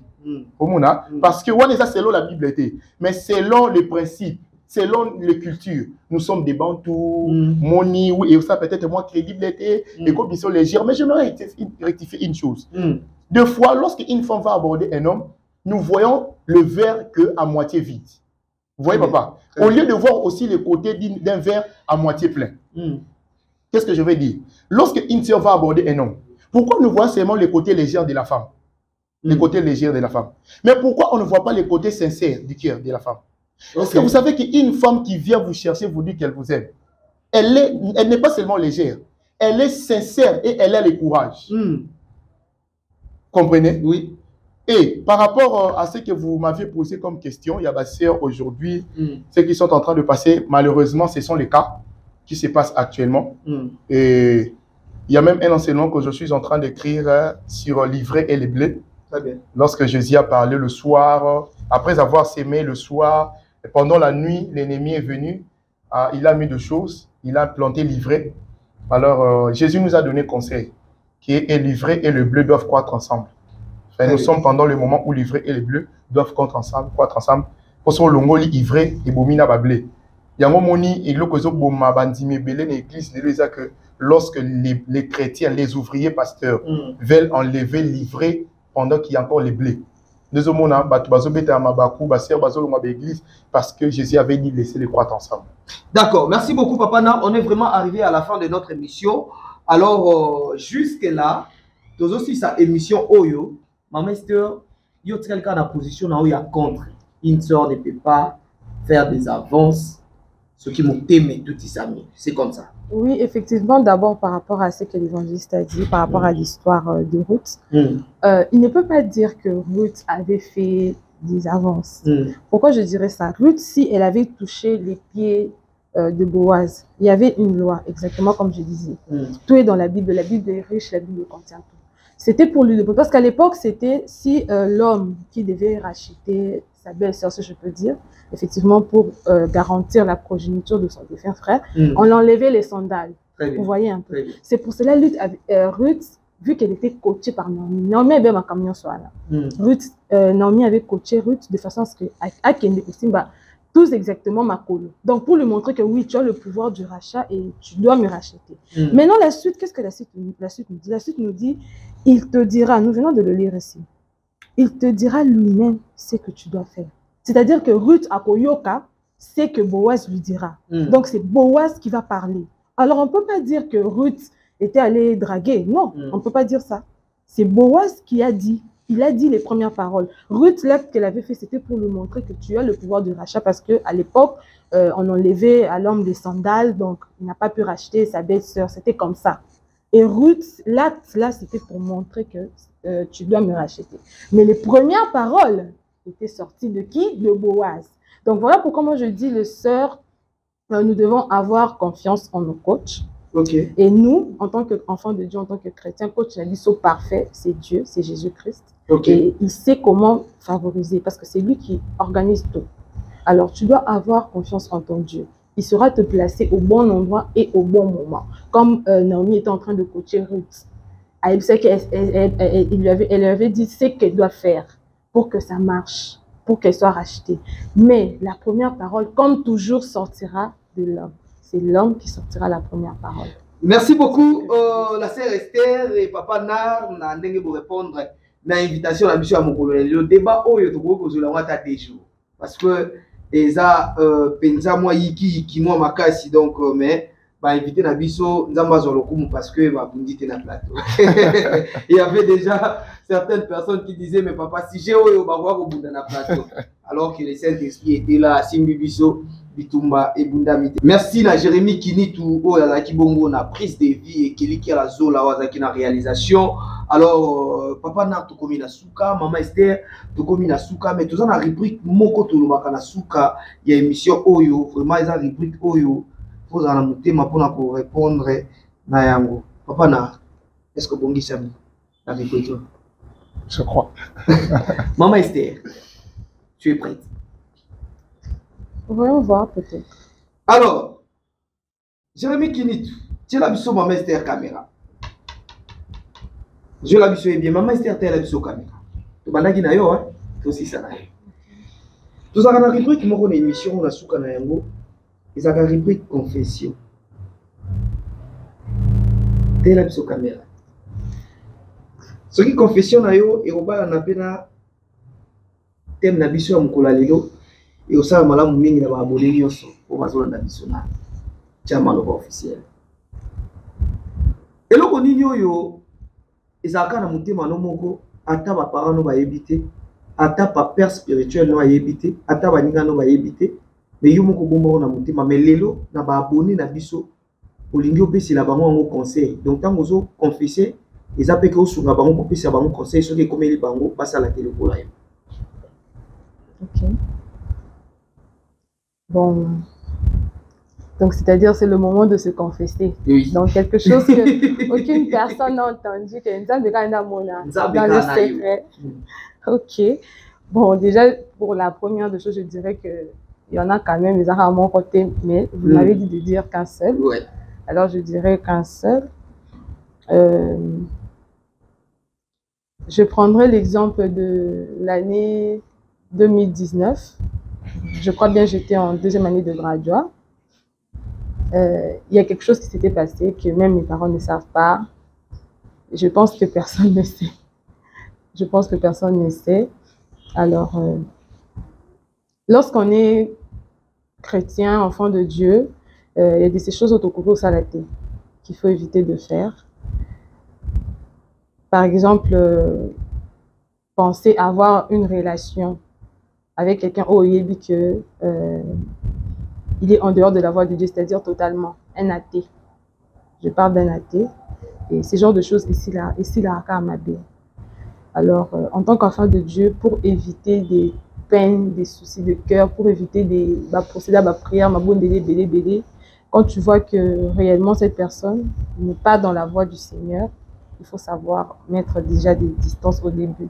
Parce que on est ça selon la Bible était, mais selon les principes, selon les cultures, nous sommes des bantous, moni, oui, et ça peut-être moins crédibilité, et comme ils sont légers. Mais j'aimerais rectifier une chose. Deux fois, lorsqu'une femme va aborder un homme, nous voyons le verre que à moitié vide. Vous voyez, papa? Au lieu de voir aussi le côté d'un verre à moitié plein. Qu'est-ce que je veux dire? Lorsque une sœur va aborder un homme, pourquoi nous voyons seulement le côté léger de la femme? Le côté léger de la femme. Mais pourquoi on ne voit pas le côté sincère du cœur de la femme? Parce que vous savez qu'une femme qui vient vous chercher vous dit qu'elle vous aime. Elle n'est pas seulement légère. Elle est sincère et elle a le courage. Comprenez? Oui. Et par rapport à ce que vous m'avez posé comme question, il y a ma sœur aujourd'hui, ceux qui sont en train de passer, malheureusement, ce sont les cas qui se passent actuellement. Et il y a même un enseignement que je suis en train d'écrire sur l'ivraie et les blés. Très bien. Lorsque Jésus a parlé le soir, après avoir sémé le soir, et pendant la nuit, l'ennemi est venu, il a mis deux choses, il a planté l'ivraie. Alors, Jésus nous a donné conseil, qui est l'ivraie et le blé doivent croître ensemble. Et nous sommes pendant le moment où l'ivraie et le bleu doivent croître ensemble. Parce que l'ongo l'ivraie et bomina bablé. Il y a un moment que lorsque les chrétiens, les ouvriers pasteurs veulent enlever l'ivraie pendant qu'il y a encore les blés. Parce que Jésus avait dit laisser les croître ensemble. D'accord, merci beaucoup Papa. On est vraiment arrivé à la fin de notre émission. Alors, jusque-là, nous aussi sa émission Oyo. Maman Esther, il y a quelqu'un dans la position où il y a contre. Une sœur ne peut pas faire des avances. Ce qui m'ont aimé, tout ça, c'est comme ça. Oui, effectivement, d'abord par rapport à ce que l'évangéliste a dit, par rapport à l'histoire de Ruth, il ne peut pas dire que Ruth avait fait des avances. Pourquoi je dirais ça? Ruth, si elle avait touché les pieds de Boaz, il y avait une loi, exactement comme je disais. Tout est dans la Bible est riche, la Bible contient tout. C'était pour lui, parce qu'à l'époque, c'était si l'homme qui devait racheter sa belle-sœur, si je peux dire, effectivement pour garantir la progéniture de son défunt frère, on enlevait les sandales. Vous voyez un peu. C'est pour cela Ruth, vu qu'elle était coachée par Naomi, Naomi avait ma camion sur là. Naomi avait coaché Ruth de façon à ce que à Kende Simba tous exactement ma colo. Donc pour lui montrer que oui, tu as le pouvoir du rachat et tu dois me racheter. Maintenant la suite, qu'est-ce que la suite nous dit? La suite nous dit, il te dira, nous venons de le lire ici, il te dira lui-même ce que tu dois faire. C'est-à-dire que Ruth à Koyoka, c'est que Boaz lui dira. Donc c'est Boaz qui va parler. Alors on ne peut pas dire que Ruth était allé draguer. Non, on ne peut pas dire ça. C'est Boaz qui a dit. Il a dit les premières paroles. Ruth, l'acte qu'elle avait fait, c'était pour lui montrer que tu as le pouvoir de rachat parce qu'à l'époque, on enlevait à l'homme des sandales, donc il n'a pas pu racheter sa belle-sœur. C'était comme ça. Et Ruth, l'acte là, c'était pour montrer que tu dois me racheter. Mais les premières paroles étaient sorties de qui? De Boaz. Donc voilà pourquoi moi je dis, les sœurs, nous devons avoir confiance en nos coachs. Okay. Et nous, en tant qu'enfants de Dieu, en tant que chrétiens, coach Naliso parfait, c'est Dieu, c'est Jésus-Christ. Okay. Et il sait comment favoriser parce que c'est lui qui organise tout. Alors tu dois avoir confiance en ton Dieu. Il saura te placer au bon endroit et au bon moment. Comme Naomi était en train de coacher Ruth. Elle sait elle lui avait dit ce qu'elle doit faire pour que ça marche, pour qu'elle soit rachetée. Mais la première parole, comme toujours, sortira de l'homme. C'est l'homme qui sortira la première parole. Merci beaucoup, la sœur Esther et papa Nar, na ndenge pour répondre à l'invitation à M. Amokolo. Le débat, des jours. Parce que, eza penza moi yiki moi makasi donc mais bah invité na biso nzamba zolokumu parce que bah bundite na plateau. Il y avait déjà certaines personnes qui disaient mais papa si j'ai oyo ba voir au bunda na plateau alors que le Saint-Esprit était là simbi biso bitumba et bunda mite. Merci na Jérémy Kinitu oyo la kibongo na prise de vie et keliki la zola wazaki na réalisation. Alors papa na tokomi na suka, maman Esther tokomi na suka, mais tout ça na rubrique moko tolobaka na suka il y a émission oyo vraiment eza rubrique oyo faut en motema pona ko répondre na yango. Papa na est-ce que bongi sami na mikoto? Je crois. Maman Esther, tu es prête? Voyons voir peut-être. Alors Jérémy Kinitu, tu la biso maman Esther caméra. Je la biso bien maman Esther telle la biso caméra. To bandaki na yo hein, to si ça na. Tout ça na rubrique moko na émission na suka na yango. Ils ont la rubrique confession. Telle la biso caméra. Ce qui confession na yo et oba na pena thème na biso ya mukula lelo et osala malamu mingi na ba abonné nyonso po bazola na biso na Chama Loba officiel. Eloko nini oyo ezalaka na motema no moko ata ba parents no ba yebite ata pa père spirituel no ayebite ata ba ninga no ba yebite mais yo moko bomba na motema mais lelo na ba abonné na biso olingi opesela bango ngo conseil donc tango zo confesser ezapeke osunga bango kopesa bango conseil soki ekomeli bango basala teleko la yo. Ok. Bon. Donc, c'est-à-dire, c'est le moment de se confesser. Oui. Donc, quelque chose que aucune personne n'a entendu, que dans le secret. Ok. Bon, déjà, pour la première des choses, je dirais qu'il y en a quand même, ils ont à mon côté, mais vous m'avez dit de dire qu'un seul. Ouais. Alors, je dirais qu'un seul. Je prendrai l'exemple de l'année 2019. Je crois bien j'étais en deuxième année de graduat. Il y a quelque chose qui s'était passé que même mes parents ne savent pas. Je pense que personne ne sait. Je pense que personne ne sait. Alors, lorsqu'on est chrétien, enfant de Dieu, il y a ces choses autour salaté qu'il faut éviter de faire. Par exemple, penser avoir une relation avec quelqu'un au Yébi que il est en dehors de la voie de Dieu, c'est-à-dire totalement un athée. Je parle d'un athée. Et ce genre de choses ici là à Mabé. Alors, en tant qu'enfant de Dieu, pour éviter des peines, des soucis de cœur, pour éviter des procédés à la prière, quand tu vois que réellement cette personne n'est pas dans la voie du Seigneur, il faut savoir mettre déjà des distances au début.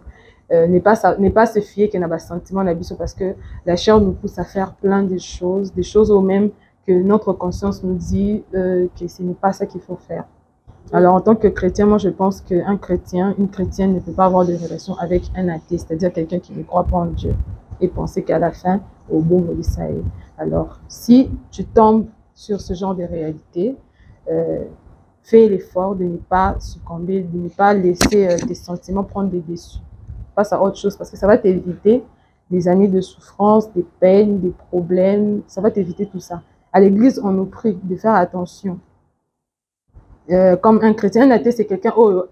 N'est pas se fier qu'il y a un sentiment parce que la chair nous pousse à faire plein de choses au même que notre conscience nous dit que ce n'est pas ça qu'il faut faire. Alors en tant que chrétien, moi je pense qu'un chrétien, une chrétienne ne peut pas avoir de relation avec un athée, c'est-à-dire quelqu'un qui ne croit pas en Dieu et penser qu'à la fin, au bon mot d'Israël. Alors si tu tombes sur ce genre de réalité, fais l'effort de ne pas succomber, de ne pas laisser tes sentiments prendre des dessus. Passe à autre chose parce que ça va t'éviter des années de souffrance, des peines, des problèmes. Ça va t'éviter tout ça. À l'église, on nous prie de faire attention. comme un chrétien. Un athée, c'est quelqu'un, oh,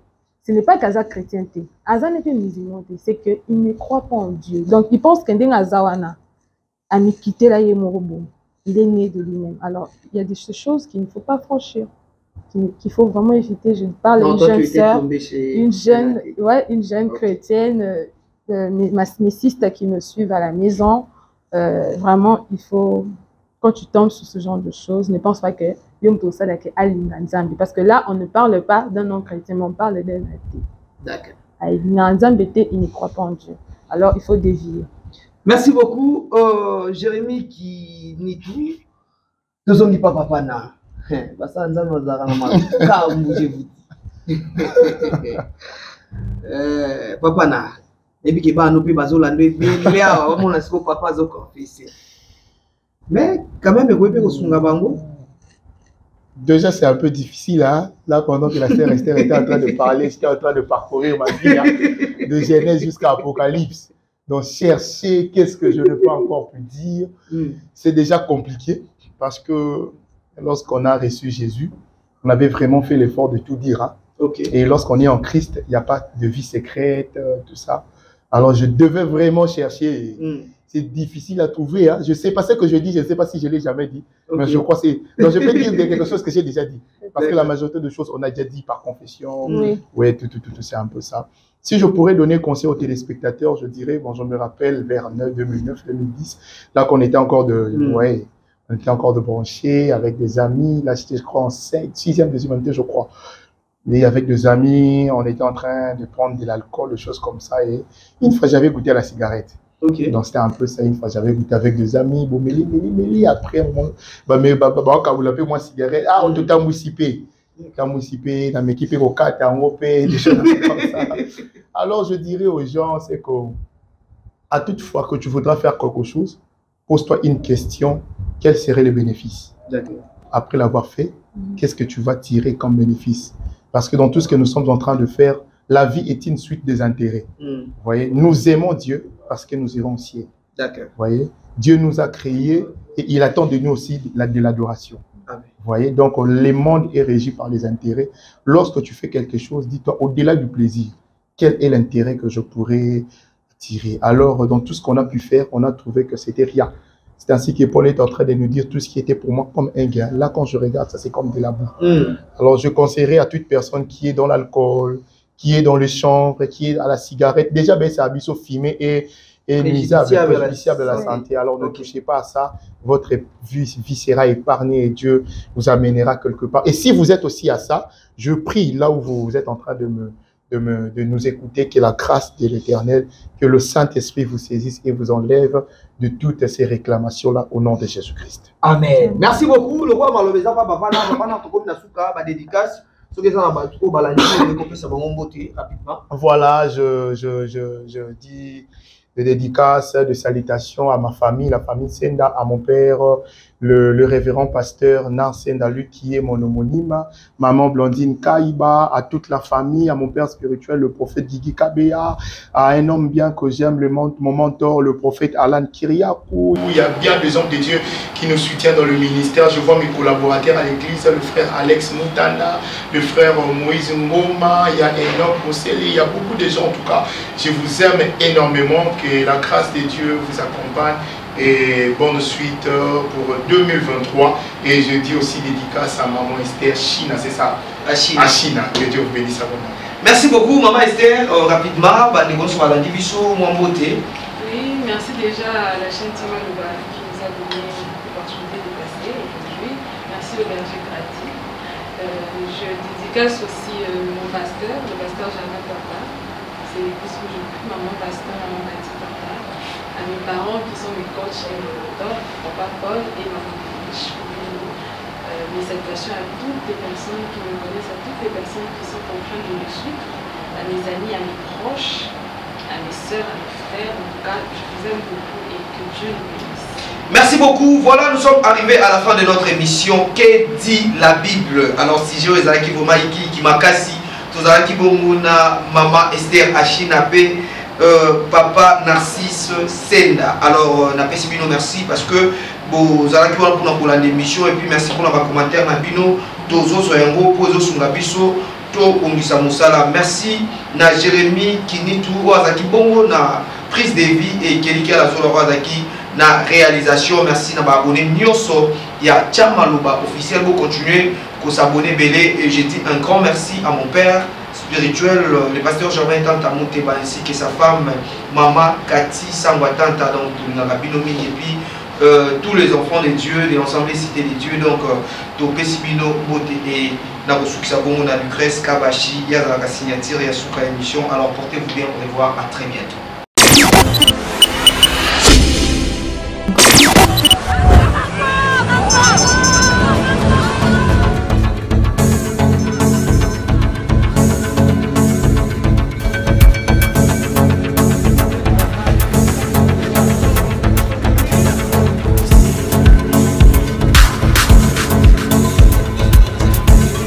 ce n'est pas qu'Aza chrétienté. Aza n'est pas musulman, c'est qu'il ne croit pas en Dieu. Donc, il pense qu'un Azawana a mis quitté la Yemorobo. Il est né de lui-même. Alors, il y a des choses qu'il ne faut pas franchir, qu'il faut vraiment éviter. Je parle d'une jeune sœur, une jeune chrétienne, mes sisters qui me suivent à la maison. Vraiment, il faut, quand tu tombes sur ce genre de choses, ne pense pas que parce que là, on ne parle pas d'un non-chrétien, mais on parle d'un athée. D'accord. Il ne croit pas en Dieu. Alors, il faut dévier. Merci beaucoup, Jérémy qui nie tout. Nous sommes pas papa na. Papa na. Et puis qui va nous payer bazola nous papa zo confesser. Mais quand même, il faut que bango. Déjà, c'est un peu difficile, hein? Là, pendant que la sœur Esther était en train de parler, j'étais en train de parcourir ma vie, hein, de Genèse jusqu'à Apocalypse. Donc, chercher qu'est-ce que je ne peux encore plus dire, c'est déjà compliqué, parce que lorsqu'on a reçu Jésus, on avait vraiment fait l'effort de tout dire. Hein? Okay. Et lorsqu'on est en Christ, il n'y a pas de vie secrète, tout ça. Alors, je devais vraiment chercher. C'est difficile à trouver. Hein. Je ne sais pas ce que je dis, je ne sais pas si je ne l'ai jamais dit. Okay. Mais je crois que c'est... Donc, je peux dire quelque chose que j'ai déjà dit. Parce que la majorité de choses, on a déjà dit par confession. Oui, tout, c'est un peu ça. Si je pourrais donner conseil aux téléspectateurs, je dirais, bon, je me rappelle vers 2009-2010, là qu'on était encore on était encore de branchés avec des amis. Là, j'étais, je crois, en 6e, 2e année, je crois. Et avec des amis, on était en train de prendre de l'alcool, des choses comme ça. Et une fois, j'avais goûté à la cigarette. Okay. Donc, c'était un peu ça. Une fois, j'avais goûté avec des amis. Bon, méli. Après, quand vous l'appelez, moi, cigarette. Ah, on te t'a moussipé. T'as moussipé, t'as m'équipé au cas, t'as enropé, des choses comme ça. Alors, je dirais aux gens, c'est qu'à toute fois que tu voudras faire quelque chose, pose-toi une question. Quel serait le bénéfice? Après l'avoir fait, qu'est-ce que tu vas tirer comme bénéfice? Parce que dans tout ce que nous sommes en train de faire, la vie est une suite des intérêts. Vous voyez, nous aimons Dieu parce que nous irons au ciel. Vous voyez, Dieu nous a créés et il attend de nous aussi de l'adoration. Vous voyez, donc le monde est régi par les intérêts. Lorsque tu fais quelque chose, dis-toi, au-delà du plaisir, quel est l'intérêt que je pourrais tirer? Alors, dans tout ce qu'on a pu faire, on a trouvé que c'était rien. C'est ainsi que Paul est en train de nous dire tout ce qui était pour moi comme un gain. Là, quand je regarde, ça c'est comme de la boue. Alors, je conseillerais à toute personne qui est dans l'alcool, qui est dans le chanvre, qui est à la cigarette. Déjà, ben, c'est abysso fumé et nuisible, préjudiciable à la santé. Alors, ne touchez pas à ça. Votre vie sera épargnée et Dieu vous amènera quelque part. Et si vous êtes aussi à ça, je prie là où vous êtes en train de nous écouter, que la grâce de l'Éternel, que le Saint-Esprit vous saisisse et vous enlève de toutes ces réclamations-là au nom de Jésus-Christ. Amen. Merci beaucoup. Le roi Malobeza, papa, dédicace. Voilà, je dis de dédicaces, de salutations à ma famille, la famille Senda, à mon père, le révérend pasteur Nar Senda, lui qui est mon homonyme, maman Blondine Kaïba, à toute la famille, à mon père spirituel, le prophète Gigi Kabea, à un homme bien que j'aime, mon mentor, le prophète Alan Kiriakou. Il y a bien des hommes de Dieu qui nous soutiennent dans le ministère. Je vois mes collaborateurs à l'église, le frère Alex Moutanda, le frère Moïse Mboma, il y a Enoch Mousseli, il y a beaucoup de gens en tout cas. Je vous aime énormément, que la grâce de Dieu vous accompagne. Et bonne suite pour 2023. Et je dis aussi dédicace à maman Esther China, c'est ça? À China. Que Dieu vous bénisse abondamment. Merci beaucoup, maman Esther. Rapidement, oui, merci déjà à la chaîne Timalouba qui nous a donné l'opportunité de passer aujourd'hui. Merci le berger Grati. Je dédicace aussi mon pasteur, le pasteur Jana Papa. C'est puisque je prie maman pasteur, maman Cathy Papa. À mes parents qui sont mes coachs et mes mentors, papa Paul et maman Fiche. Mes salutations à toutes les personnes qui me connaissent, à toutes les personnes qui sont en train de me suivre, à mes amis, à mes proches, à mes soeurs, à mes frères. En tout cas, je vous aime beaucoup et que Dieu nous bénisse. Merci beaucoup. Voilà, nous sommes arrivés à la fin de notre émission. Que dit la Bible? Alors, si j'ai Ezaki Vomaiki qui m'a cassé, Tozaki Bomuna, Maman Esther Achinape. Papa Narcisse Senda. Alors, n'apprécie bino merci parce que vous allez pour l'émission et puis merci pour les commentaires. Bino, Tozo Soyengo, Pozo Sungabiso, To Ongisa Moussala. Merci na Jérémy Kinitou, Wazaki Bongo, na prise de vie et Kelika Lazola Wazaki, na réalisation. Merci na abonné Nyoso, il y a Tchamalouba officiel. Vous continuez à s'abonner belé et je dis un grand merci à mon père spirituel, le pasteur Germain Tanta Mouteba ainsi que sa femme Maman Cathy Sangwatanta, donc et puis tous les enfants de Dieu, de l'ensemble des cités de Dieu, donc Topé Sibino Bote et Nabosuksabon, na Lucrèce Kabashi, Yazaka signature et Yasuka émission. Alors portez-vous bien, au revoir, à très bientôt.